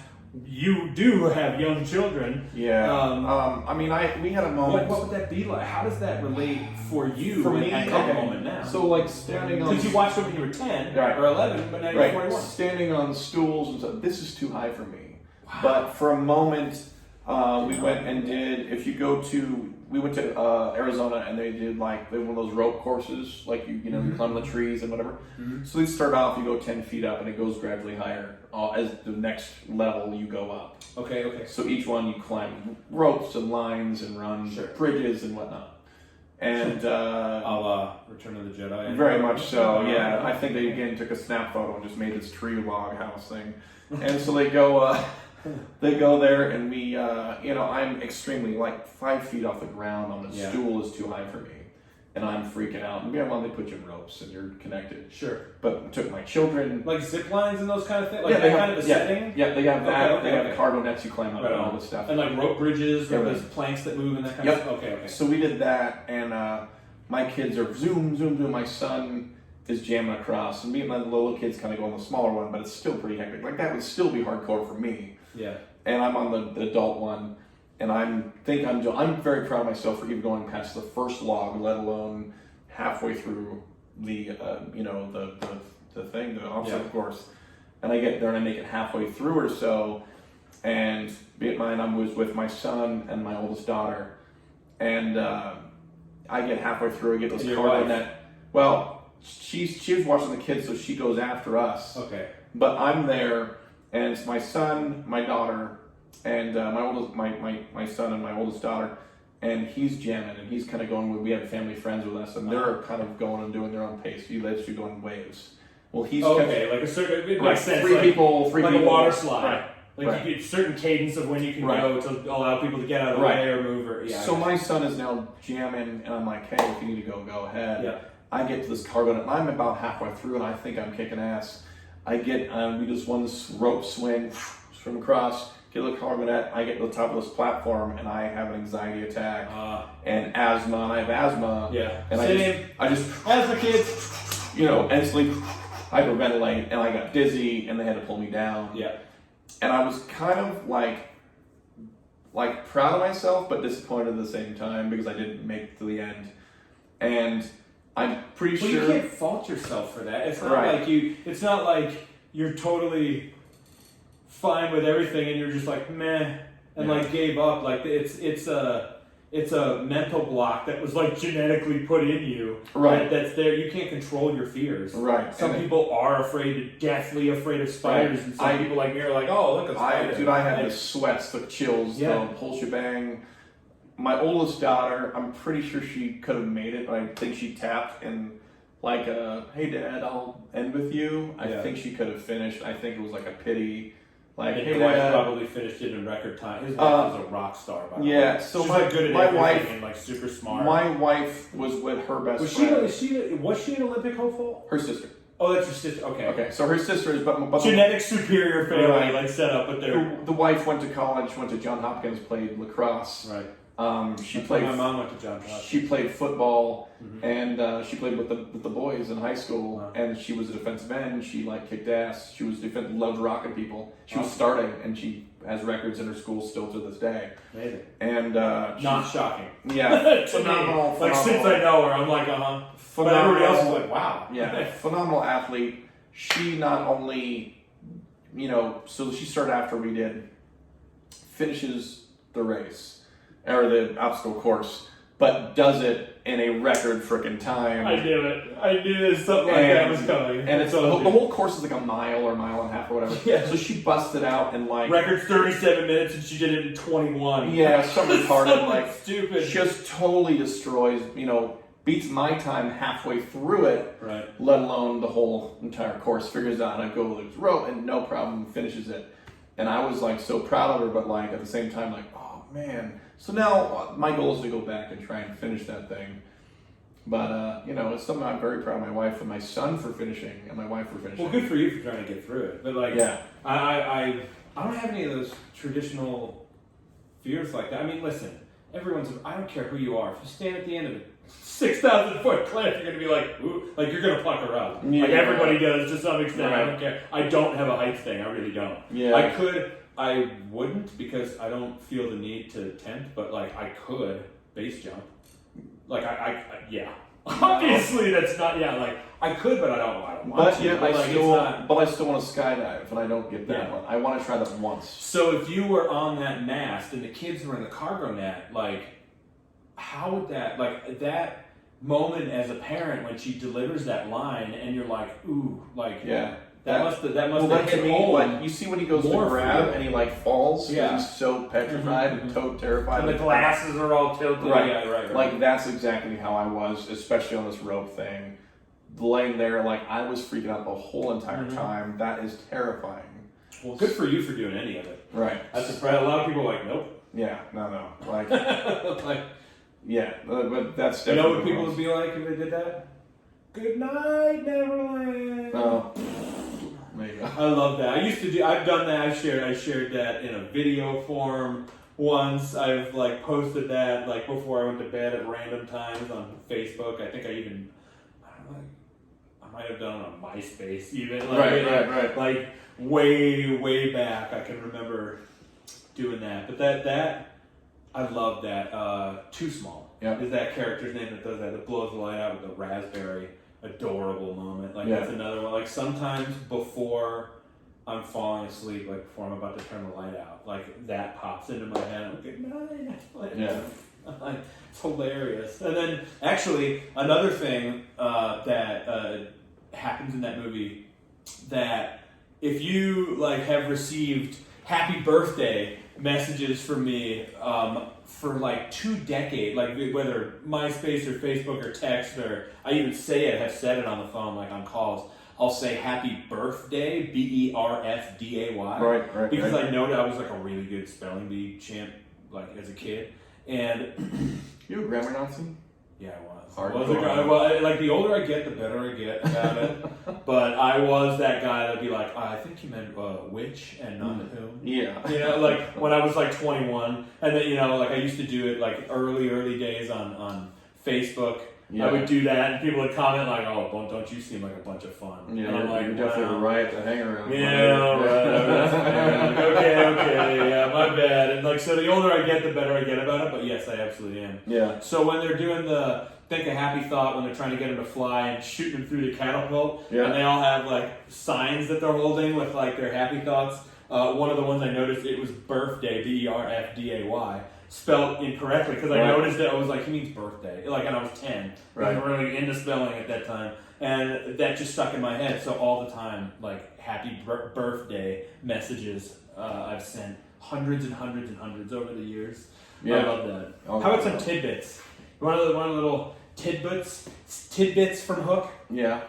you do have young children. Yeah. We had a moment. What would that be like? How does that relate for you at that moment now? So like standing on. Because you watched it when you were 10 or 11, but now you're 41. Standing on stools and stuff. This is too high for me. Wow. But for a moment, we went and did. If you go to, we went to Arizona, and they did one of those rope courses, like you climb the trees and whatever. Mm-hmm. So they start off, you go 10 feet up, and it goes gradually higher as the next level you go up. Okay. So each one you climb ropes and lines and run bridges and whatnot. And a la Return of the Jedi. Very much so, yeah. I think they again took a snap photo and just made this tree log house thing. And so they go there, and we, I'm extremely, 5 feet off the ground on the stool is too high for me. And I'm freaking out. And they put you in ropes and you're connected. Sure. But I took my children. Like zip lines and those kind of things? Like yeah, they have, kind of a setting? Yeah, they have that. They have the cargo nets you climb up and all this stuff. And like rope bridges where there's planks that move and that kind of stuff? Okay. So we did that, and my kids are zoom, zoom, zoom. My son is jamming across, and me and my little kids kind of go on the smaller one, but it's still pretty hectic. Like, that would still be hardcore for me. Yeah. And I'm on the adult one, and I'm very proud of myself for even going past the first log, let alone halfway through the thing, the obstacle course. And I get there and I make it halfway through or so, and be it mine, I was with my son and my oldest daughter, and I get halfway through, I get this cargo net. Well, she was watching the kids, so she goes after us. Okay. But I'm there, and it's my son, my daughter, and my son and my oldest daughter, and he's jamming, and he's kind of going. We have family friends with us, and they're kind of going and doing their own pace. He lets you go in waves. Well, he's like a certain it makes sense. Three people, like a water slide. Right. Like you get a certain cadence of when you can go to allow people to get out of the way or move. So my son is now jamming, and I'm like, hey, if you need to go ahead. Yeah. I get to this cargo net, and I'm about halfway through, and I think I'm kicking ass. I get, we just won this rope swing, swim across, get the cargo net, I get to the top of this platform, and I have an anxiety attack, and asthma, and I have asthma. Yeah. And I just, asthma kids, instantly hyperventilate, and I got dizzy, and they had to pull me down. Yeah. And I was kind of like proud of myself, but disappointed at the same time, because I didn't make it to the end. And I'm pretty sure. You can't fault yourself for that. It's not it's not like you're totally fine with everything and you're just like meh and gave up. Like it's a mental block that was genetically put in you. Right. That's there. You can't control your fears. Right. Some people are deathly afraid of spiders, and some people like me are like, oh, look, a spider. I had the sweats, the chills, the whole shebang. My oldest daughter, I'm pretty sure she could have made it, but I think she tapped and hey Dad, I'll end with you. I think she could have finished. I think it was like a pity. Hey Dad probably finished it in record time. His wife was a rock star, by the way. Yeah, so she's good at my wife and super smart. My wife was with her best friend. Was she an Olympic hopeful? Her sister. Oh, that's your sister. Okay. Okay, so her sister is but genetic superior family set up, but the wife went to college, went to Johns Hopkins, played lacrosse. Right. She played. My mom went to Johns Hopkins. She played football, and she played with the boys in high school. And she was a defensive end. She kicked ass. She was loved rocking people. She was starting, and she has records in her school still to this day. Amazing. And not shocking. Yeah, phenomenal. Since I know her, I'm like, But everybody else is like, wow. Yeah, phenomenal athlete. She not only, so she started after we did, finishes the race. Or the obstacle course, but does it in a record frickin' time. I knew it. I knew something like that was coming. And it's the whole course is like a mile or mile and a half or whatever. Yeah. So she busted out in record's 37 minutes and she did it in 21. Yeah, something retarded. Stupid. Just totally destroys, beats my time halfway through it. Right. Let alone the whole entire course. Figures out how to go this rope and no problem finishes it. And I was so proud of her, but at the same time oh man. So now my goal is to go back and try and finish that thing. But, it's something I'm very proud of my wife and my son for finishing and my wife for finishing. Well, good for you for trying to get through it. But I don't have any of those traditional fears like that. I mean, listen, I don't care who you are. If you stand at the end of a 6,000 foot cliff, you're going to be ooh, you're going to pucker up. Yeah. Everybody does to some extent. Right. I don't care. I don't have a height thing. I really don't. Yeah. I wouldn't because I don't feel the need to tempt, but I could base jump. Obviously that's not, I could, but I don't want to. But I still want to skydive, and I don't get that one. I want to try that once. So if you were on that mast and the kids were in the cargo net, how would that moment as a parent when she delivers that line and you're ooh, That must well, have to hit me, home. like, you see when he goes to grab and he like falls, Yeah. he's so petrified and terrified. And the glasses are all tilted. Right. Yeah, right. Like, that's exactly how I was, especially on this rope thing. Laying there, like, I was freaking out the whole entire time. That is terrifying. Well, good for you for doing any of it. Right. That's surprised. A lot of people are like, nope. Yeah, no. Like, like, yeah, but that's you definitely. know what people would be like if they did that? Good night, Neverland. Oh, maybe. I love that. I've done that. I shared that in a video form once. I've like posted that like before I went to bed at random times on Facebook. I think I might have done it on MySpace even. Like, Right. Like way back, I can remember doing that. But that I love that. Too Small is that character's name that does that. That blows the light out with the raspberry. Adorable moment. Like that's another one. Like sometimes before I'm falling asleep, like before I'm about to turn the light out, like that pops into my head. I'm like, good night. Like, it's hilarious. And then actually another thing that happens in that movie, that if you like have received happy birthday messages from me for like 2 decades, like whether MySpace or Facebook or text, or I even have said it on the phone, like on calls, I'll say happy birthday, BERFDAY. Right. Because I know that I was like a really good spelling bee champ, like as a kid. And you a grammar Nazi? Yeah, I was. Hardcore. Like the older I get, the better I get about it. But I was that guy that'd be like, I think you meant which and not whom. Yeah. You know, like when I was like 21, and then like I used to do it like early days on Facebook. Yeah. I would do that, and people would comment like, "Oh, don't you seem like a bunch of fun?" Yeah, and I'm like, you're definitely right to hang around. Yeah, right. Okay, yeah, my bad. And like, so the older I get, the better I get about it. But yes, I absolutely am. Yeah. So when they're doing the think a happy thought, when they're trying to get him to fly and shooting him through the catapult, and they all have like signs that they're holding with like their happy thoughts. One of the ones I noticed, it was birthday, BERFDAY. Spelled incorrectly because I noticed it. I was like, he means birthday. Like, and I was 10. I was really into spelling at that time, and that just stuck in my head. So all the time, like happy birthday messages I've sent hundreds and hundreds and hundreds over the years. Yeah. I love that. How about some tidbits? One of the little tidbits from Hook. Yeah.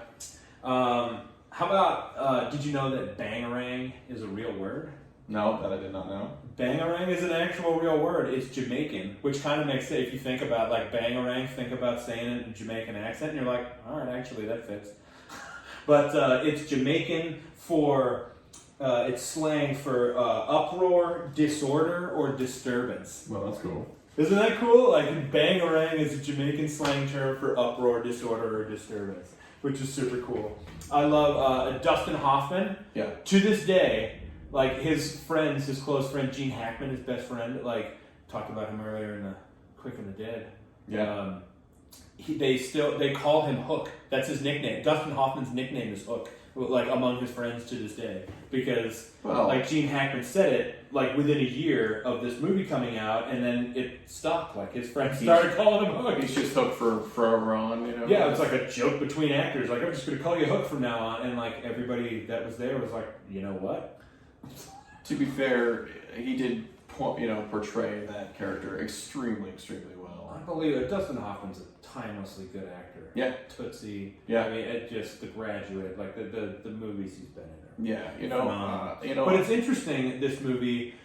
How about did you know that bangarang is a real word? No, that I did not know. Bangarang is an actual real word. It's Jamaican, which kind of makes it, if you think about like bangarang, think about saying it in a Jamaican accent, and you're like, all right, actually that fits. But it's Jamaican for, it's slang for uproar, disorder, or disturbance. Well, that's cool. Isn't that cool? Like bangarang is a Jamaican slang term for uproar, disorder, or disturbance, which is super cool. I love Dustin Hoffman. Yeah. To this day, like his close friend Gene Hackman, his best friend, like talked about him earlier in the Quick and the Dead. Yeah. They call him Hook. That's his nickname. Dustin Hoffman's nickname is Hook, like among his friends to this day, because like Gene Hackman said it like within a year of this movie coming out, and then it stuck. Like his friends started calling him Hook. He's just Hook forever on, you know. Yeah, it's like a joke between actors. Like, I'm just going to call you Hook from now on, and like everybody that was there was like, you know what? To be fair, he did, portray that character extremely well. I believe it. Dustin Hoffman's a timelessly good actor. Yeah. Tootsie. Yeah. I mean, it just The Graduate, like the movies he's been in. Yeah, But it's interesting, this movie,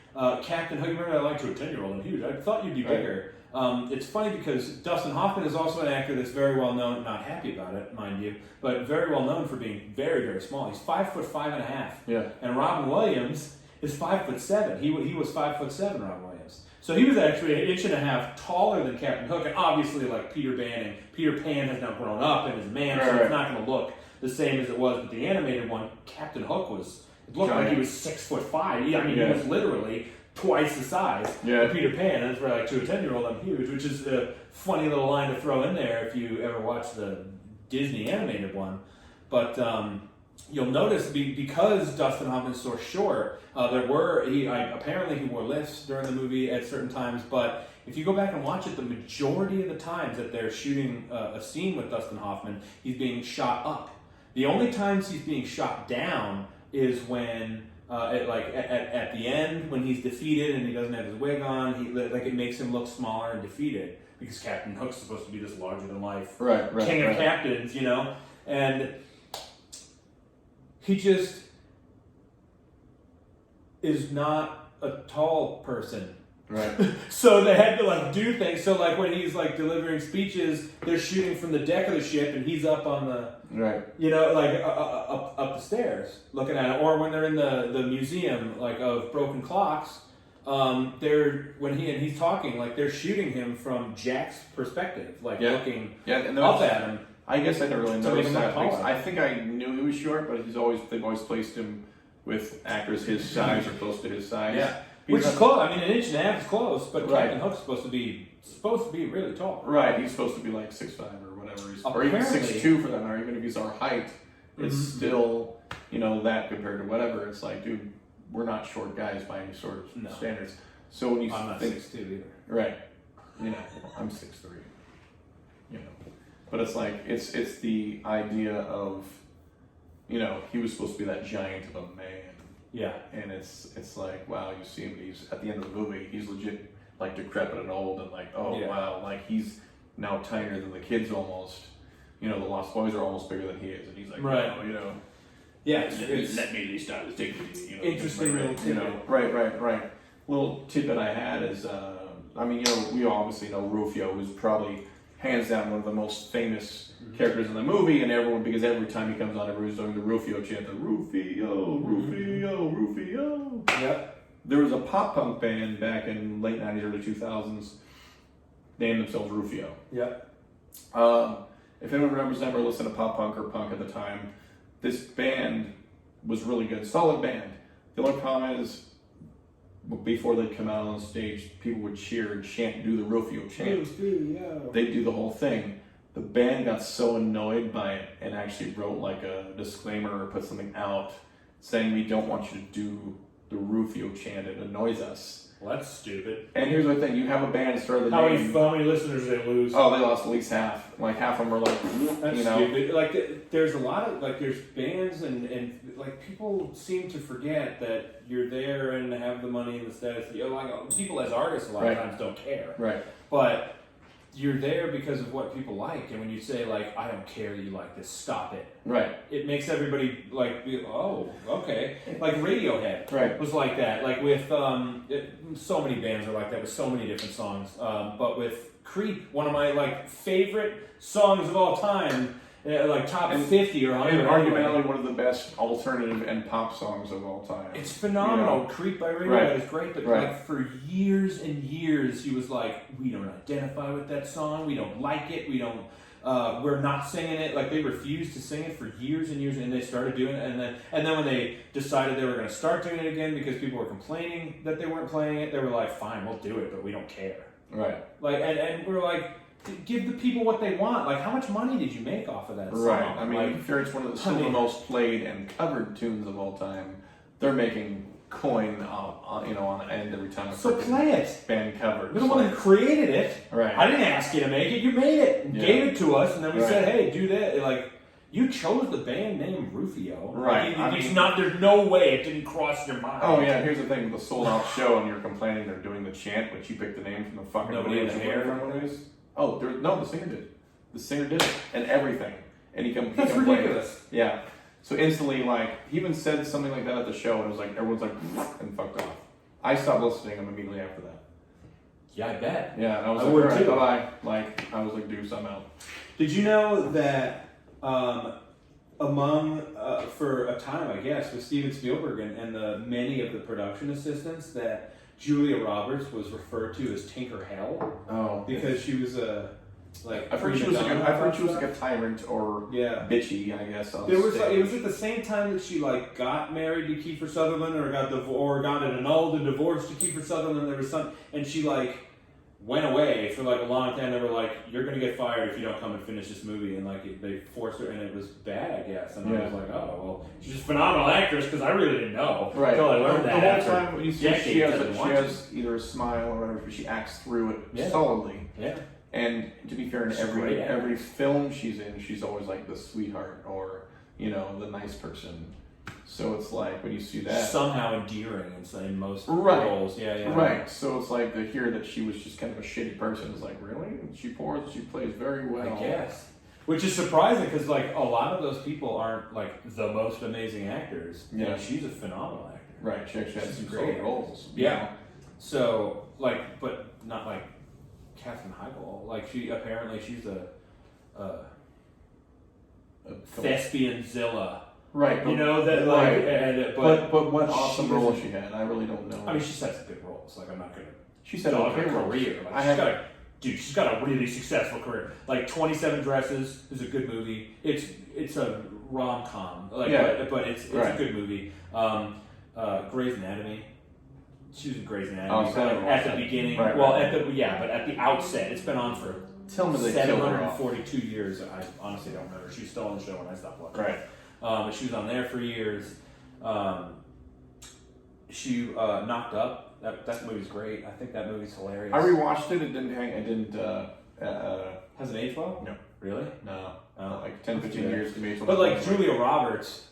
Captain Hook. Remember, I liked you a 10-year-old and huge. I thought you'd be bigger. It's funny because Dustin Hoffman is also an actor that's very well known, not happy about it, mind you, but very well known for being very, very small. He's 5'5.5". Yeah. And Robin Williams is 5'7". He was 5'7", Robin Williams. So he was actually 1.5 inches taller than Captain Hook, and obviously like Peter Pan has now grown up and is a man, so it's not going to look the same as it was. But the animated one, Captain Hook it looked like he was 6'5". I mean, he was literally twice the size of Peter Pan, and it's for like to a 10-year-old, I'm huge, which is a funny little line to throw in there if you ever watch the Disney animated one. But you'll notice because Dustin Hoffman's so short, apparently he wore lifts during the movie at certain times, but if you go back and watch it, the majority of the times that they're shooting a scene with Dustin Hoffman, he's being shot up. The only times he's being shot down is when, at the end, when he's defeated and he doesn't have his wig on, it makes him look smaller and defeated. Because Captain Hook's supposed to be this larger-than-life king of captains, you know? And he just is not a tall person. Right. So they had to do things. So when he's delivering speeches, they're shooting from the deck of the ship, and he's up on the up the stairs looking at it. Or when they're in the museum of broken clocks, he's talking they're shooting him from Jack's perspective, looking up at him. I guess I never really noticed that. I think I knew he was short, but they've always placed him with actors his size or close to his size. Yeah. Which is close. I mean, an inch and a half is close, but Captain Hook's supposed to be really tall. Right. He's supposed to be 6'5" or whatever. Or even 6'2" for that matter. Even if he's our height, it's still that compared to whatever. It's dude, we're not short guys by any sort of standards. So when I'm not 6'2" either. Right. I'm 6'3". But it's it's the idea of he was supposed to be that giant of a man. Yeah. And it's wow, you see him, he's at the end of the movie, he's legit decrepit and old and wow, he's now tinier than the kids almost. The Lost Boys are almost bigger than he is, and he's yeah, let me at least start with dignity. Interesting little tidbit. Right. Little tidbit I had is we obviously know Rufio, who's probably hands down one of the most famous characters in the movie, and because every time he comes on, everyone's doing the Rufio chant, the Rufio, Rufio, Rufio. Yep. There was a pop punk band back in late 90s, early 2000s, named themselves Rufio. Yep. If anyone remembers them or listened to pop punk or punk at the time, this band was really good, solid band. The only problem is, before they'd come out on stage, people would cheer and chant, do the Rufio chant. Rufio. They'd do the whole thing. The band got so annoyed by it and actually wrote a disclaimer or put something out saying, we don't want you to do the Rufio chant, it annoys us. Well, that's stupid. And here's the thing, you have a band that started the how name. How many listeners did they lose? Oh, they lost at least half. Half of them are that's stupid. There's a lot of, there's bands and people seem to forget that you're there and have the money and the status. People as artists a lot of times don't care. Right. But you're there because of what people like, and when you say I don't care that you like this, stop it. Right. It makes everybody be, oh, okay. Radiohead was like that. With so many bands are like that with so many different songs. But with Creep, one of my favorite songs of all time, top 50 or 100. And arguably one of the best alternative and pop songs of all time. It's phenomenal. Creep by Radiohead is great, but for years and years he was we don't identify with that song, we don't like it, we're not singing it. They refused to sing it for years and years, and they started doing it, and then when they decided they were going to start doing it again because people were complaining that they weren't playing it, they were fine, we'll do it, but we don't care. Right. And we're give the people what they want. How much money did you make off of that song? Right. I mean, it's one of the most played and covered tunes of all time. They're making coin, on the end every time. So play it. Band covered. You're the one who created it. Right. I didn't ask you to make it. You made it. And gave it to us, and then we said, "Hey, do that." You chose the band name Rufio. Right. There's no way it didn't cross your mind. Oh yeah. Here's the thing: with a sold-out show, and you're complaining they're doing the chant, but you picked the name from the fucking. Nobody in the hair. Oh, no, the singer did. The singer did it, and everything. And That's ridiculous. Yeah. So instantly, he even said something like that at the show, and it was everyone's and fucked off. I stopped listening to him immediately after that. Yeah, I bet. Yeah, and I was all right, too. Bye-bye. I was dude, I'm out. Did you know that among, for a time, I guess, with Steven Spielberg and the many of the production assistants, that Julia Roberts was referred to as Tinker Hell? Oh. Because she was a, I've heard she was a tyrant or bitchy, I guess. It was at the same time that she got married to Kiefer Sutherland or got it annulled and divorced to Kiefer Sutherland. There was and she went away for a long time. They were you're gonna get fired if you don't come and finish this movie, and they forced her, and it was bad, I guess. And I was oh well, she's a phenomenal actress because I really didn't know until I learned that. The whole time you see she has either a smile or whatever, she acts through it solidly. Yeah. And to be fair, in every film she's in, she's always the sweetheart or you know, the nice person. So it's like when you see that somehow endearing in most right. roles. Yeah. Right. So it's like to hear that she was just kind of a shitty person is like, really? She plays very well. I guess. Which is surprising because like a lot of those people aren't like the most amazing actors. Yeah. And she's a phenomenal actor. Right. She actually has some great great roles. Yeah. You know? So like, but not like Katherine Heigl. Like she's a thespian Zilla. Right. You know that like, right. But what awesome role she had? I really don't know. I mean, she's had some good roles. Like I'm not gonna. She's had a career. Like, she's got a really successful career. Like 27 Dresses is a good movie. It's a rom-com. Like, but it's a good movie. Grey's Anatomy. She was in Grey's Anatomy at the beginning. Right, but at the outset, it's been on for 742 years. I honestly don't remember. She was still on the show when I stopped watching. Right. But she was on there for years. She Knocked Up. That movie's great. I think that movie's hilarious. I rewatched it. It didn't. Hasn't aged well? No. Really? No. Oh. Like 10, 15 years to me. But like Julia Roberts,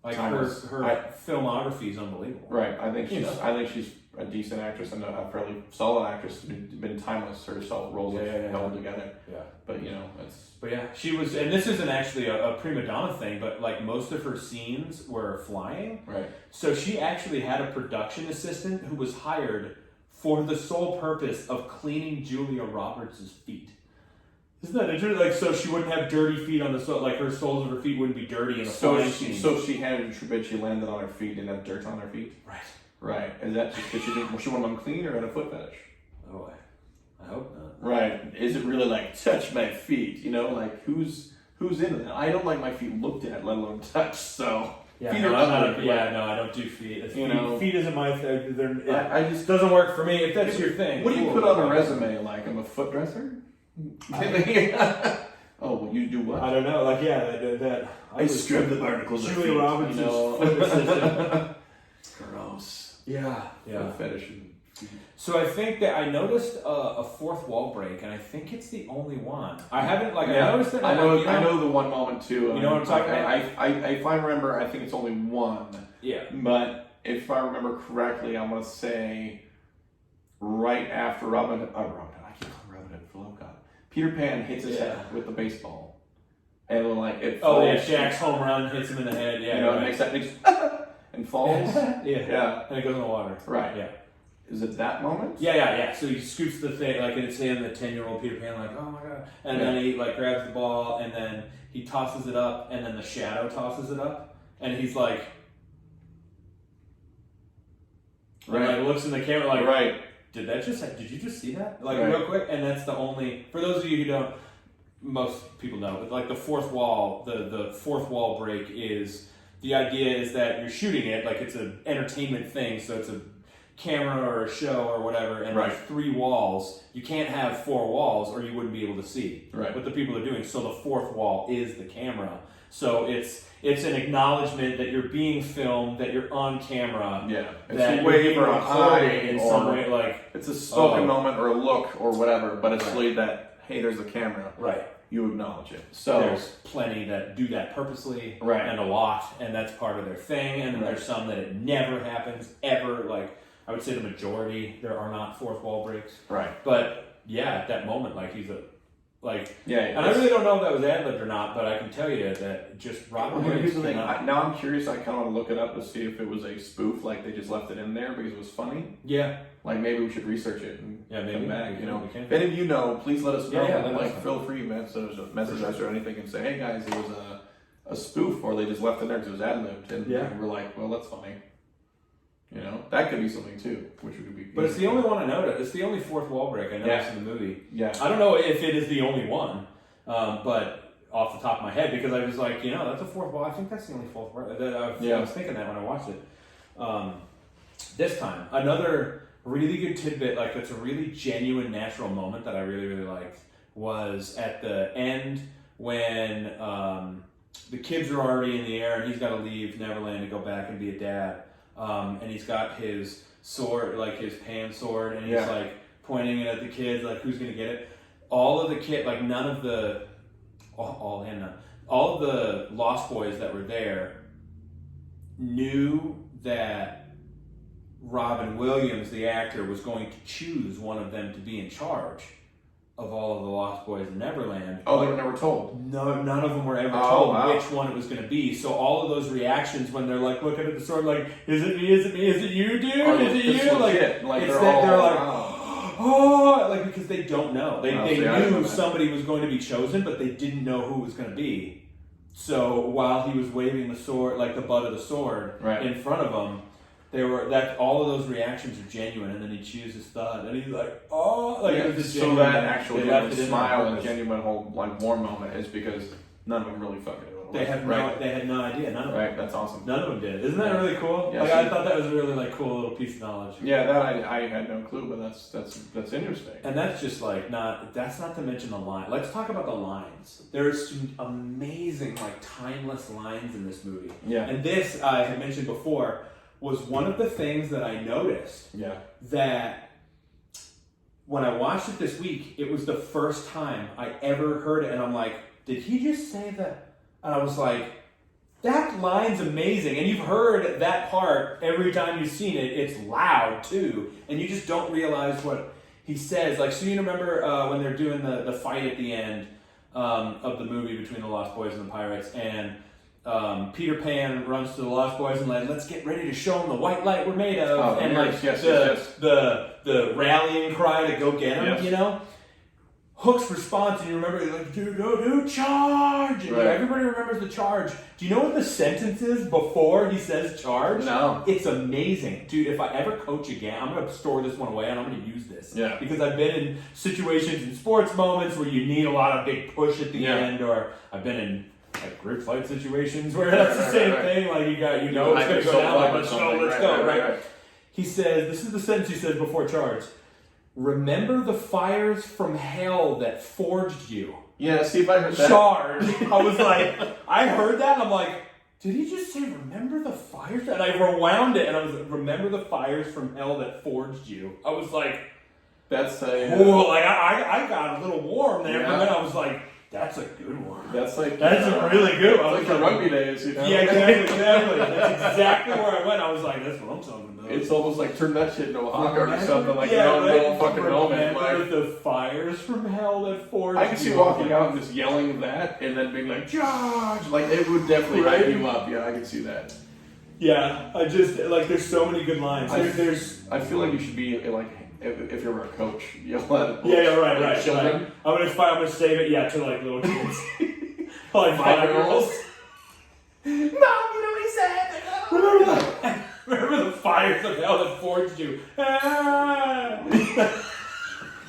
like timeless. her filmography is unbelievable. Right. I think she's a decent actress and a fairly solid actress. Been timeless. Her solid roles held together. Yeah. But you know, it's. But yeah, she was, and this isn't actually a prima donna thing, but like most of her scenes were flying. Right. So she actually had a production assistant who was hired for the sole purpose of cleaning Julia Roberts' feet. Isn't that interesting? Like, so she wouldn't have dirty feet on the sole, like her soles of her feet wouldn't be dirty in the flying scene. So she had a trip, she landed on her feet and had dirt on her feet? Right. Right. Is that just because she wanted them clean or had a foot fetish? Oh, I hope not. Right. Is it really like touch my feet? You know, like who's into that? I don't like my feet looked at, let alone touched. So yeah, feet no, are I don't do feet. Feet isn't my thing. I just doesn't work for me. If that's your thing, what do you put on a resume? Like I'm a foot dresser? Oh, well, you do what? I don't know. Like that. I scrub the barnacles. Julia Roberts' foot assistant. Gross. Yeah. Foot fetish. So I think that I noticed a fourth wall break, and I think it's the only one. I haven't I noticed it. I know the one moment too. You know what I'm talking about? If I remember, I think it's only one. Yeah. But if I remember correctly, I want to say right after Robin Hood. I keep calling Robin Hood for love God. Peter Pan hits his head with the baseball, and it falls. Oh yeah, Jack's home run hits him in the head. Yeah, you know, it makes that and falls. yeah, and it goes in the water. Right. Yeah. Is it that moment? Yeah. So he scoops the thing, like, and it's him, the 10-year-old Peter Pan, like, oh my god. And then he, like, grabs the ball, and then he tosses it up, and then the shadow tosses it up, and he's like, right. And, like, looks in the camera, like, right. Did you just see that? Like, real quick? And that's the only, for those of you who don't, most people know, but, like, the fourth wall, the fourth wall break is, the idea is that you're shooting it, like, it's an entertainment thing, so it's a camera or a show or whatever, and there's 3 walls. You can't have 4 walls or you wouldn't be able to see what the people are doing. So the fourth wall is the camera. So it's an acknowledgement that you're being filmed, that you're on camera. Yeah. That you're being recorded in some way. Like it's a spoken moment or a look or whatever, but it's really that, hey, there's a camera. Right. You acknowledge it. So there's plenty that do that purposely and a lot, and that's part of their thing. And there's some that it never happens ever. Like I would say the majority, there are not fourth wall breaks. Right. But yeah, at that moment, like he's a, like, and I really don't know if that was ad-libbed or not, but I can tell you that just Robert Williams. Here's the thing. Now I'm curious. I kind of want to look it up to see if it was a spoof, like they just left it in there because it was funny. Yeah. Like maybe we should research it and come back. You know, if any of you know, please let us know. Feel free, message us or anything, and say, hey guys, it was a spoof, or they just left it there because it was ad-libbed, and we're like, well, that's funny. You know, that could be something too, which would be. But it's the only one I noticed. It's the only fourth wall break I noticed in the movie. Yeah. I don't know if it is the only one, but off the top of my head, because I was like, you know, that's a fourth wall. I think that's the only fourth wall. I was thinking that when I watched it. This time, another really good tidbit, like it's a really genuine, natural moment that I really, really liked, was at the end when the kids are already in the air and he's got to leave Neverland to go back and be a dad. And he's got his sword, like his pan sword, and he's like pointing it at the kids, like who's gonna get it. All of the kids, like none of the, all all of the Lost Boys that were there knew that Robin Williams, the actor, was going to choose one of them to be in charge of all of the Lost Boys in Neverland. Oh, they were never told. No, none of them were ever told which one it was going to be. So all of those reactions when they're like looking at the sword, like, is it me? Is it me? Is it you, dude? Oh, is it you? Like it's they're like, oh, like because they don't know. They knew somebody was going to be chosen, but they didn't know who it was going to be. So while he was waving the sword, like the butt of the sword, in front of them, all of those reactions are genuine, and then he chews his thud, and he's like, oh, like it was so that actual genuine smile and genuine whole like warm moment is because none of them really fucking knew what it was. They had no idea. None of them. Right, that's awesome. None of them did. Isn't that really cool? Yeah, like I thought that was a really like cool little piece of knowledge. Yeah, that I had no clue, but that's interesting. And that's just like that's not to mention the line. Let's talk about the lines. There's some amazing like timeless lines in this movie. Yeah. And this I had mentioned before was one of the things that I noticed. Yeah. That when I watched it this week, it was the first time I ever heard it, and I'm like, did he just say that? And I was like, that line's amazing. And you've heard that part every time you've seen it. It's loud too, and you just don't realize what he says. Like, so you remember when they're doing the fight at the end of the movie between the Lost Boys and the pirates, and Peter Pan runs to the Lost Boys and like, let's get ready to show them the white light we're made of, and like the rallying cry to go get them, you know. Hook's response, and you remember, like, do charge! And everybody remembers the charge. Do you know what the sentence is before he says charge? No. It's amazing. Dude, if I ever coach again, I'm going to store this one away, and I'm going to use this. Yeah. Because I've been in situations in sports moments where you need a lot of big push at the end, or I've been in like group fight situations where that's the same thing. Like, it's going to go down, like, let's go, right? He says, this is the sentence he says before charge. Remember the fires from hell that forged you. Yeah, see if I heard that. Charge. I was like, I heard that, and I'm like, did he just say, remember the fires? And I rewound it, and I was like, remember the fires from hell that forged you. I was like, that's a... cool. Like, I got a little warm there, but then I was like, that's a good one. That's like... That's a really good one. Like the rugby days, you know? Yeah, exactly. That's exactly where I went. I was like, that's what I'm talking about. It's almost like turn that shit into a hot dog or something. Like, no fucking moment. Like the fires from hell that forged I can see walking out and just yelling that and then being like, George! Like, it would definitely hype you up. Yeah, I can see that. Yeah, I just, like, there's so many good lines. I feel like you should be, like, if you're a coach, yell at right. children. I'm gonna save it, to like little kids. Like 5-year-olds. Mom, you know what he said? Remember the fires of hell that forged you.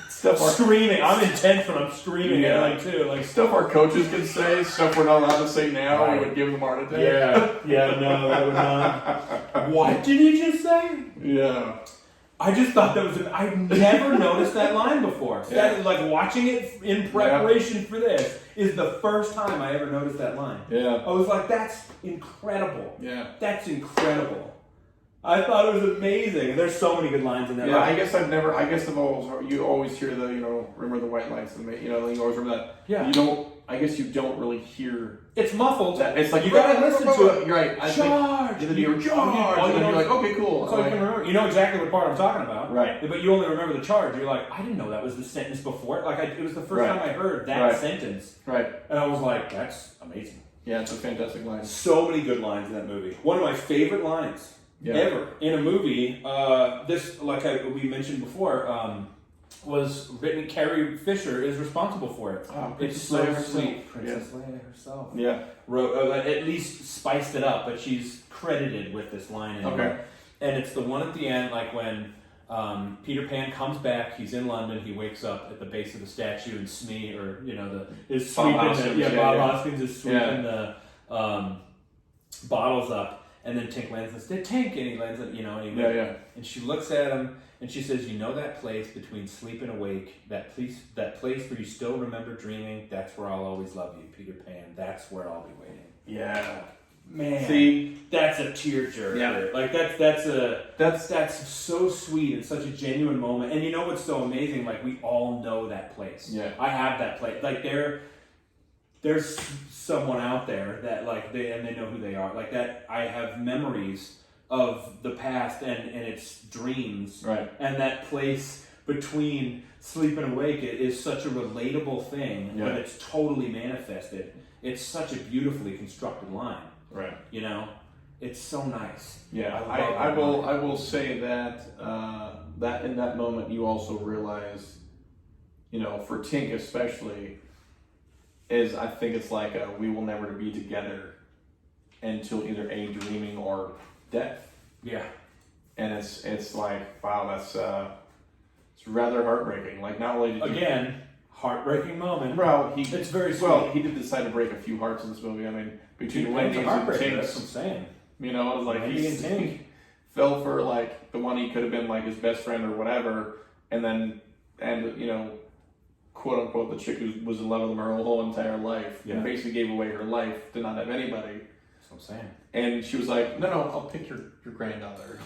Screaming. I'm intense when I'm screaming at too. Like stuff our coaches can say, stuff we're not allowed to say now, we would give them a heart attack. No, that would not. What did he just say? Yeah. I just thought that was I've never noticed that line before. Yeah. That, like, watching it in preparation for this is the first time I ever noticed that line. Yeah. I was like, that's incredible. Yeah. That's incredible. I thought it was amazing. There's so many good lines in there. Yeah, I guess you always hear the, remember the white lights, you always remember that. Yeah. I guess you don't really hear. It's muffled. It's like, you gotta listen to it. You're right. Charge! And then you're like, okay, cool. So I can remember. You know exactly what part I'm talking about. Right. But you only remember the charge. You're like, I didn't know that was the sentence before. Like, it was the first time I heard that sentence. Right. And I was like, that's amazing. Yeah, it's a fantastic line. So many good lines in that movie. One of my favorite lines ever in a movie. This, like we mentioned before, was written. Carrie Fisher is responsible for it. It's so sweet. Princess Leia herself. Yeah. Wrote, at least spiced it up, but she's credited with this line in it. And it's the one at the end, like when Peter Pan comes back, he's in London, he wakes up at the base of the statue, and Smee, or is sweeping Bob Hoskins is sweeping the bottles up. And then Tink lands and says, Tink, and he lands it, and she looks at him, and she says, you know that place between sleep and awake, that place where you still remember dreaming, that's where I'll always love you, Peter Pan. That's where I'll be waiting. Yeah. Man. See? That's a tearjerker. Yeah. Like, that's so sweet and such a genuine moment. And you know what's so amazing? Like, we all know that place. Yeah. I have that place. Like, there's someone out there that like they know who they are. Like that, I have memories of the past and its dreams. Right. And that place between sleep and awake is such a relatable thing, but it's totally manifested. It's such a beautifully constructed line. Right. You know, it's so nice. Yeah, I will say that that in that moment you also realize, you know, for Tink especially, is I think it's like we will never be together until either A, dreaming or death. Yeah. And it's like, wow, that's it's rather heartbreaking. Like not only did again, heartbreaking moment. Well, it's very sweet. Well, he did decide to break a few hearts in this movie. I mean, between Wendy's and Tink's, that's what I'm saying. You know, it was like he fell for like the one he could have been like his best friend or whatever, and you know, quote unquote, the chick who was in love with him her whole entire life, and basically gave away her life to not have anybody. That's what I'm saying. And she was like, no, I'll pick your granddaughter.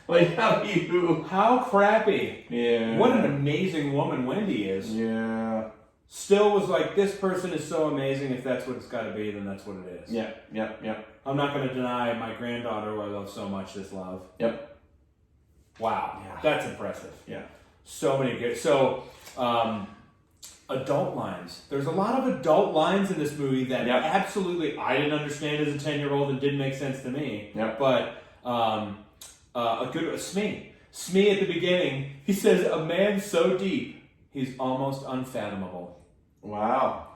Like, how crappy. Yeah. What an amazing woman Wendy is. Yeah. Still was like, this person is so amazing. If that's what it's got to be, then that's what it is. Yeah. I'm not going to deny my granddaughter who I love so much this love. Yep. Wow. Yeah. That's impressive. Yeah. So many good. So, adult lines. There's a lot of adult lines in this movie that absolutely I didn't understand as a 10-year-old and didn't make sense to me. Yep. But a good Smee at the beginning, he says, "A man so deep, he's almost unfathomable." Wow.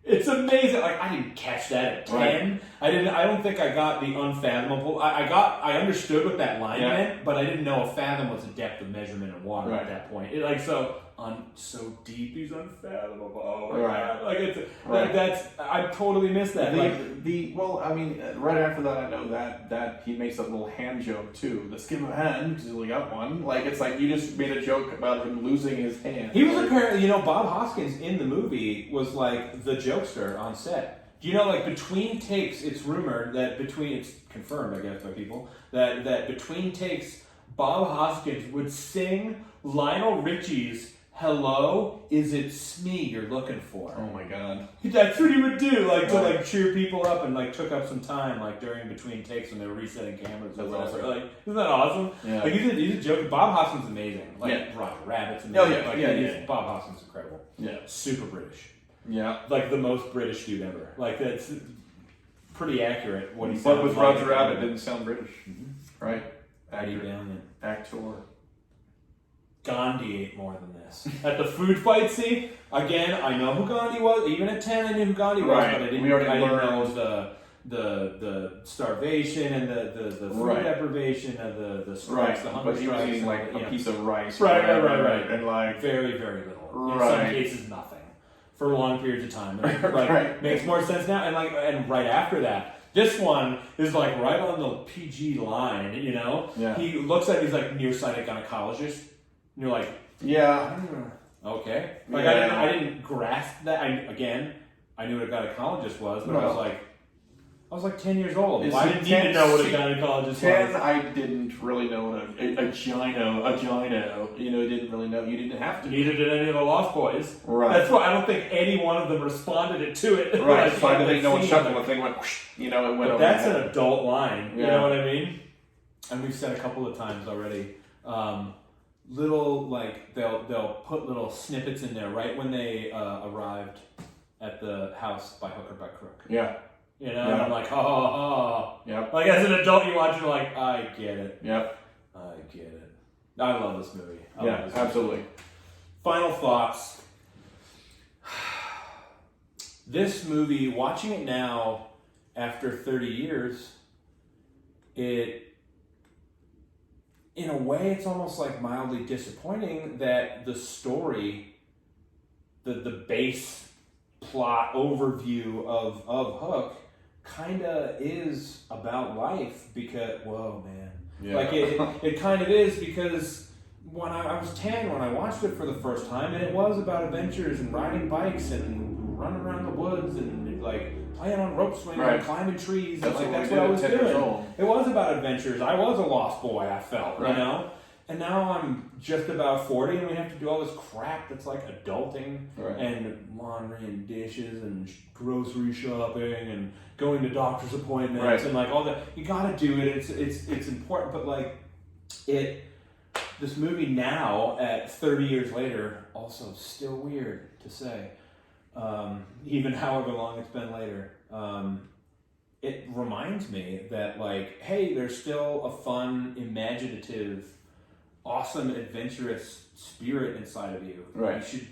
It's amazing. Like I didn't catch that at 10. Right. I don't think I got the unfathomable. I understood what that line meant, but I didn't know a fathom was a depth of measurement in water at that point. So deep, he's unfathomable. Oh my God. Like I totally missed that. Well, I mean, right after that, I know that he makes that little hand joke too. Let's give him a hand because he only got one. Like it's like you just made a joke about him losing his hand. He was apparently, Bob Hoskins in the movie was like the jokester on set. Do you know, like between takes, it's rumored that it's confirmed, I guess, by people that between takes, Bob Hoskins would sing Lionel Richie's "Hello, is it Smee you're looking for?" Oh my God. That's what he would do, to cheer people up, and took up some time during between takes when they were resetting cameras. That's awesome. awesome. Isn't that awesome? Yeah. He's a joke. Bob Hoskins amazing. Roger Rabbit's amazing. Bob Hoskins incredible. Yeah. Super British. Yeah. The most British dude ever. That's pretty accurate what he said. But with Roger Rabbit didn't sound British. Mm-hmm. Right? Actor. Gandhi ate more than this. At the food fight scene, again, I know who Gandhi was. Even at 10, I knew who Gandhi was, but I didn't know the starvation and the food deprivation and the strikes, the hunger strikes. But he was eating a piece of rice. Right. And very, very little. In some cases, nothing. For long periods of time. Makes more sense now. And right after that, this one is right on the PG line, Yeah. He looks at it, he's nearsighted gynecologist. And you're like, yeah, okay. I didn't grasp that. I knew what a gynecologist was, but I was 10 years old. I didn't need to know what a gynecologist was. 10, I didn't really know what a gyno, didn't really know. You didn't have to. Neither did any of the Lost Boys. Right. That's why I don't think any one of them responded to it. Right. So I didn't know what chuckle. The thing went, it went but over. That's an adult line. You know what I mean? And we've said a couple of times already. Little they'll put little snippets in there right when they arrived at the house by hook or by crook. Yeah. And I'm like, oh. Yep. As an adult, you watch it, you're like, I get it. Yep. I get it. I love this movie. Absolutely. Final thoughts. This movie, watching it now after 30 years, in a way, it's almost mildly disappointing that the story, the base plot overview of Hook kind of is about life because, whoa, man. Yeah. It kind of is because when I was 10 when I watched it for the first time, and it was about adventures and riding bikes and running around the woods and playing on rope swings and climbing trees. That's what I was doing. It was about adventures. I was a lost boy, I felt, And now I'm just about 40 and we have to do all this crap that's like adulting and laundry and dishes and grocery shopping and going to doctor's appointments and like all that. You gotta do it. It's important, but like this movie now at 30 years later, also still weird to say, even however long it's been later. It reminds me that like, hey, there's still a fun, imaginative, awesome, adventurous spirit inside of you. Right. You should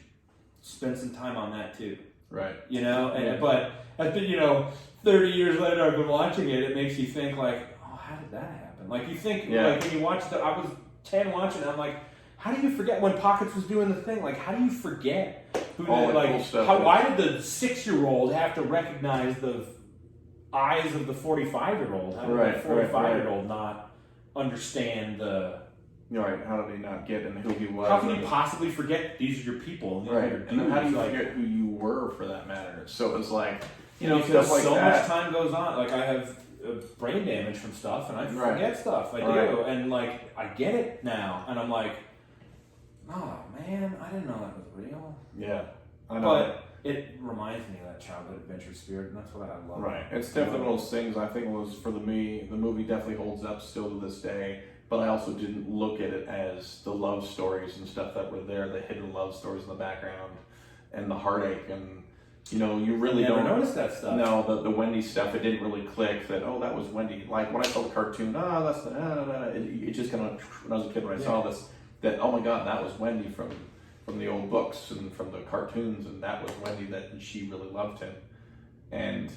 spend some time on that too. Right. You know, but I've been, 30 years later, I've been watching it. It makes you think like, oh, how did that happen? Like you think, like when you watch I was 10 watching it, I'm like, how do you forget when Pockets was doing the thing? Like, how do you forget who all that, the like, cool stuff why did the 6-year-old have to recognize the eyes of the 45-year-old? How did the 45-year-old not understand the... Right, how did he not get in who he was? How can you possibly forget these are your people? And right, and then how do you like, forget who you were for that matter? So it was like, because stuff like so that. much time goes on. Like I have brain damage from stuff, and I forget stuff. I do, and like I get it now, and I'm like, oh man, I didn't know that was real. Yeah, I know. But it reminds me of that childhood adventure spirit, and that's what I love. Right, it's definitely one of those things. I think was for me, the movie definitely holds up still to this day. But I also didn't look at it as the love stories and stuff that were there, the hidden love stories in the background, and the heartache, and you really never don't notice that stuff. No, the Wendy stuff, it didn't really click that. Oh, that was Wendy. Like when I saw the cartoon, that's it just kind of when I was a kid when I saw this, that oh my god, that was Wendy from the old books and from the cartoons, and that was Wendy that she really loved him, and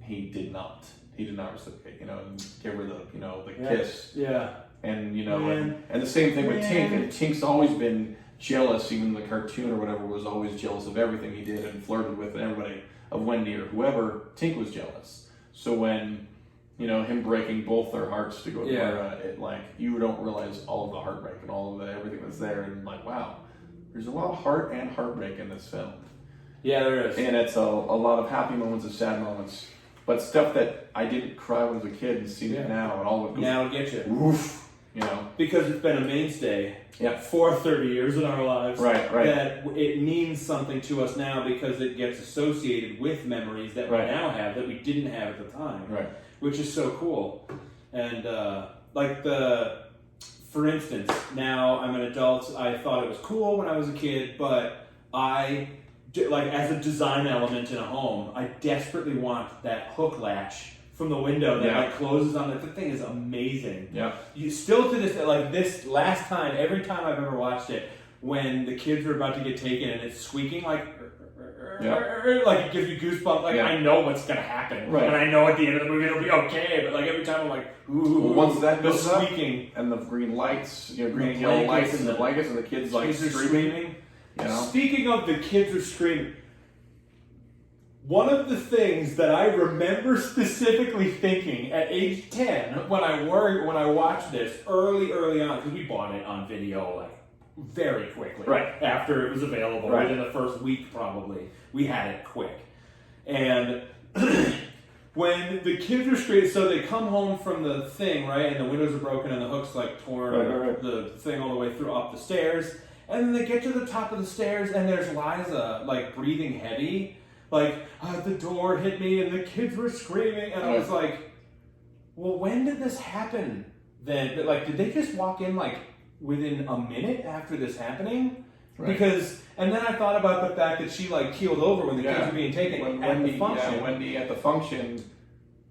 he did not reciprocate, and give her the kiss. Yeah. And and the same thing with Tink. And Tink's always been jealous, even the cartoon or whatever was always jealous of everything he did and flirted with and everybody, of Wendy or whoever. Tink was jealous. So when him breaking both their hearts to go to Mara, it like you don't realize all of the heartbreak and all of everything that's there, and like wow, there's a lot of heart and heartbreak in this film. Yeah, there is. And it's a lot of happy moments and sad moments. But stuff that I didn't cry when I was a kid and see it now, and all of it goes, now it gets you. Woof, Because it's been a mainstay for 30 years in our lives. Right. That it means something to us now because it gets associated with memories that we now have that we didn't have at the time. Right. Which is so cool. And for instance, now I'm an adult. I thought it was cool when I was a kid, but as a design element in a home, I desperately want that hook latch from the window that closes on it. The thing is amazing. Yeah. You still to this last time, every time I've ever watched it, when the kids are about to get taken and it's squeaking like it gives you goosebumps. I know what's gonna happen, and I know at the end of the movie it'll be okay. But every time I'm like, ooh. Well, once that the goes squeaking up, and the green lights, green and yellow lights, and the blankets, and the kids like screaming. Speaking of the kids are screaming, one of the things that I remember specifically thinking at age 10 when I watched this early on, because we bought it on video very quickly after it was available, within the first week probably. We had it quick. And when the kids are screaming, so they come home from the thing, and the windows are broken and the hook's torn, the thing all the way through up the stairs. And then they get to the top of the stairs, and there's Liza, breathing heavy. The door hit me, and the kids were screaming. And I was like, well, when did this happen then? Did they just walk in, within a minute after this happening? Right. Because, and then I thought about the fact that she, keeled over when the kids were being taken at the function. Yeah, Wendy at the function.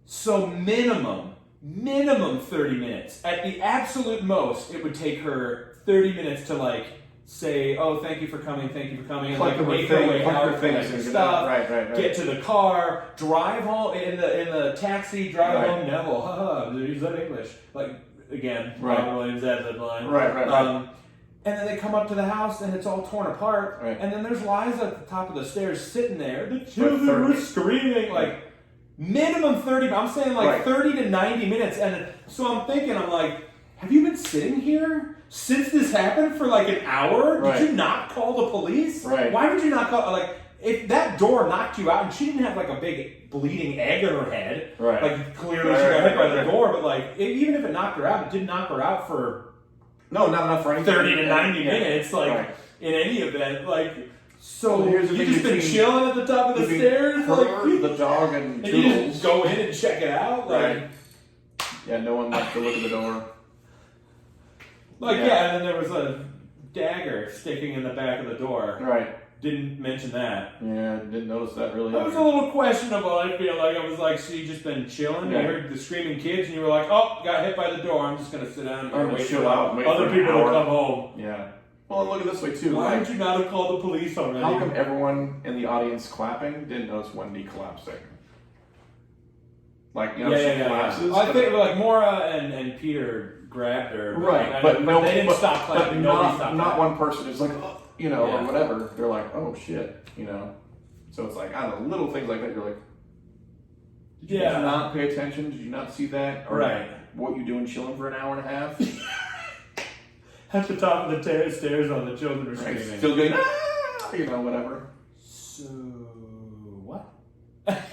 So minimum 30 minutes. At the absolute most, it would take her 30 minutes to, say, oh, thank you for coming, and make her way out for stuff, get to the car, drive home, in the taxi, drive home, Neville, haha, is that English? Again, Robin Williams adds that line. And then they come up to the house, and it's all torn apart, and then there's Liza at the top of the stairs sitting there, the children were screaming, minimum 30, I'm saying 30 to 90 minutes, and so I'm thinking, have you been sitting here since this happened for an hour? Did you not call the police? Why would you not call? If that door knocked you out, and she didn't have a big bleeding egg in her head, clearly she got hit by the door, but even if it knocked her out, it didn't knock her out for No, not enough for anything. 30 to 90 Yeah. minutes, like, Right. in any event, like, so Well, here's the you thing just been between- chilling at the top of the stairs, Her, like, the dog, and and you Toodles. just go in and check it out, like, Right. Yeah, no one left to look at the door. like Yeah. yeah, and then there was a dagger sticking in the back of the door. Right. Didn't mention that. Yeah, didn't notice that really. That was a either. little questionable. I feel like I was like, so you just been chilling. Yeah. You heard the screaming kids, and you were like, "Oh, got hit by the door. I'm just gonna sit down I'm here and gonna wait chill for out and wait other for an people to hour." come home." Yeah. Well, and look at it this way too. Why Like, did you not have called the police already? how come everyone in the audience clapping didn't notice Wendy collapsing? Like, you know, she collapses. I but- think like Maura and Peter grabbed her, Right, like, but no, they didn't but, stop clapping. But Nobody not, stopped not clapping. one person is like, oh, you know, Yeah. or whatever. They're like, oh shit, you know. So it's like, I don't know, little things like that. You're like, did you Yeah. not pay attention? Did you not see that? Or Right. what you doing chilling for an hour and a half? At the top of the stairs, on the children were Right? screaming. Still going, ah, you know, whatever. So what?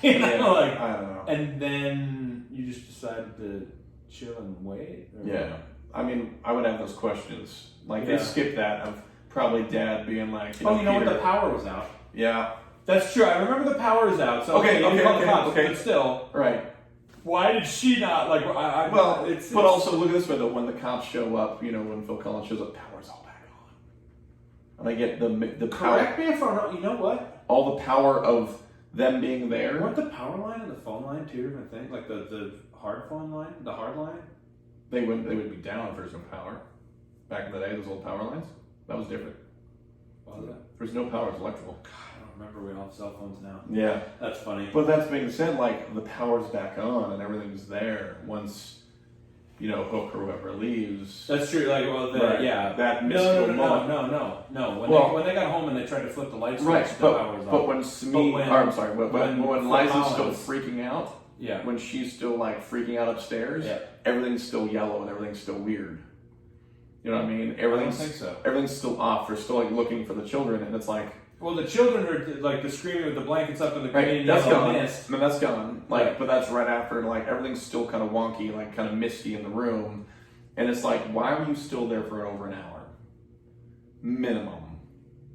You know, Yeah, like, I don't know. and then you just decided to chill and wait. Or Yeah, I mean, I would have those questions. Like Yeah. they skipped that of probably Dad being like, you know, Oh, you know what? Peter. The power was out. Yeah, That's true. I remember the power is out. So Okay, you didn't okay, call the okay, cops, okay. But still, right. why did she not like? Well, it's but also look at this way though. When the cops show up, you know, when Phil Collins shows up, power's all back on, and I get the power, correct me if I'm wrong. You know what? all the power of them being there. Weren't the power line and the phone line two different things? Like the hard phone line, the hard line. They would be down if there's no power. Back in the day, those old power lines, that was different. What was that? If there's no power, it's electrical. God, I don't remember. We all have cell phones now. Yeah. That's funny. But that's being said, like the power's back on and everything's there once, you know, Hook or whoever leaves. That's true. Like, well, Right. yeah. That No, mystical no. moment. When they got home and they tried to flip the lights, Right, switch, the power was but off. when Smee, But when- or I'm sorry, when when Liza's still Collins- freaking out, Yeah. when she's still like freaking out upstairs, Yeah. everything's still yellow and everything's still weird. You know what I mean? I don't Everything's think so. everything's still off. They're still like looking for the children, and it's like Well, the children are like the screaming with the blankets up in the right, green that's yellow gone. mist. No, that's gone. Like, Right. but that's right after. Like everything's still kind of wonky, like kind of misty in the room, and it's like, why were you still there for over an hour? Minimum.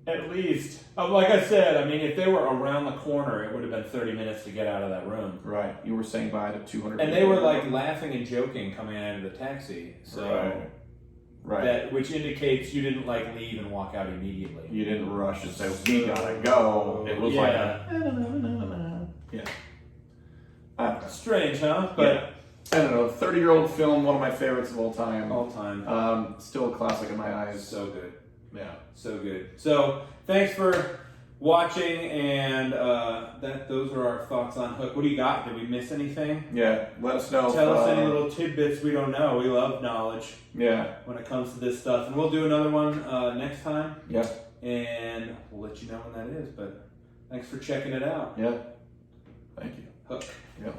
At least, like I said, I mean, if they were around the corner, it would have been 30 minutes to get out of that room. Right. You were saying bye to 200. And they people. were like laughing and joking coming out of the taxi. So Right. that which indicates you didn't like leave and walk out immediately. You didn't rush and say, we gotta go. It was like Yeah. yeah. I don't know. Strange, huh? But I don't know. 30-year-old film, one of my favorites of all time. all time, Still a classic in my eyes. so good. Yeah. So good. So thanks for watching, and those are our thoughts on Hook. What do you got? Did we miss anything? Yeah. Let us know. Tell if, us any little tidbits we don't know. We love knowledge Yeah. when it comes to this stuff, and we'll do another one next time, Yep. and we'll let you know when that is. But thanks for checking it out. Yeah. Thank you. Hook. Yep.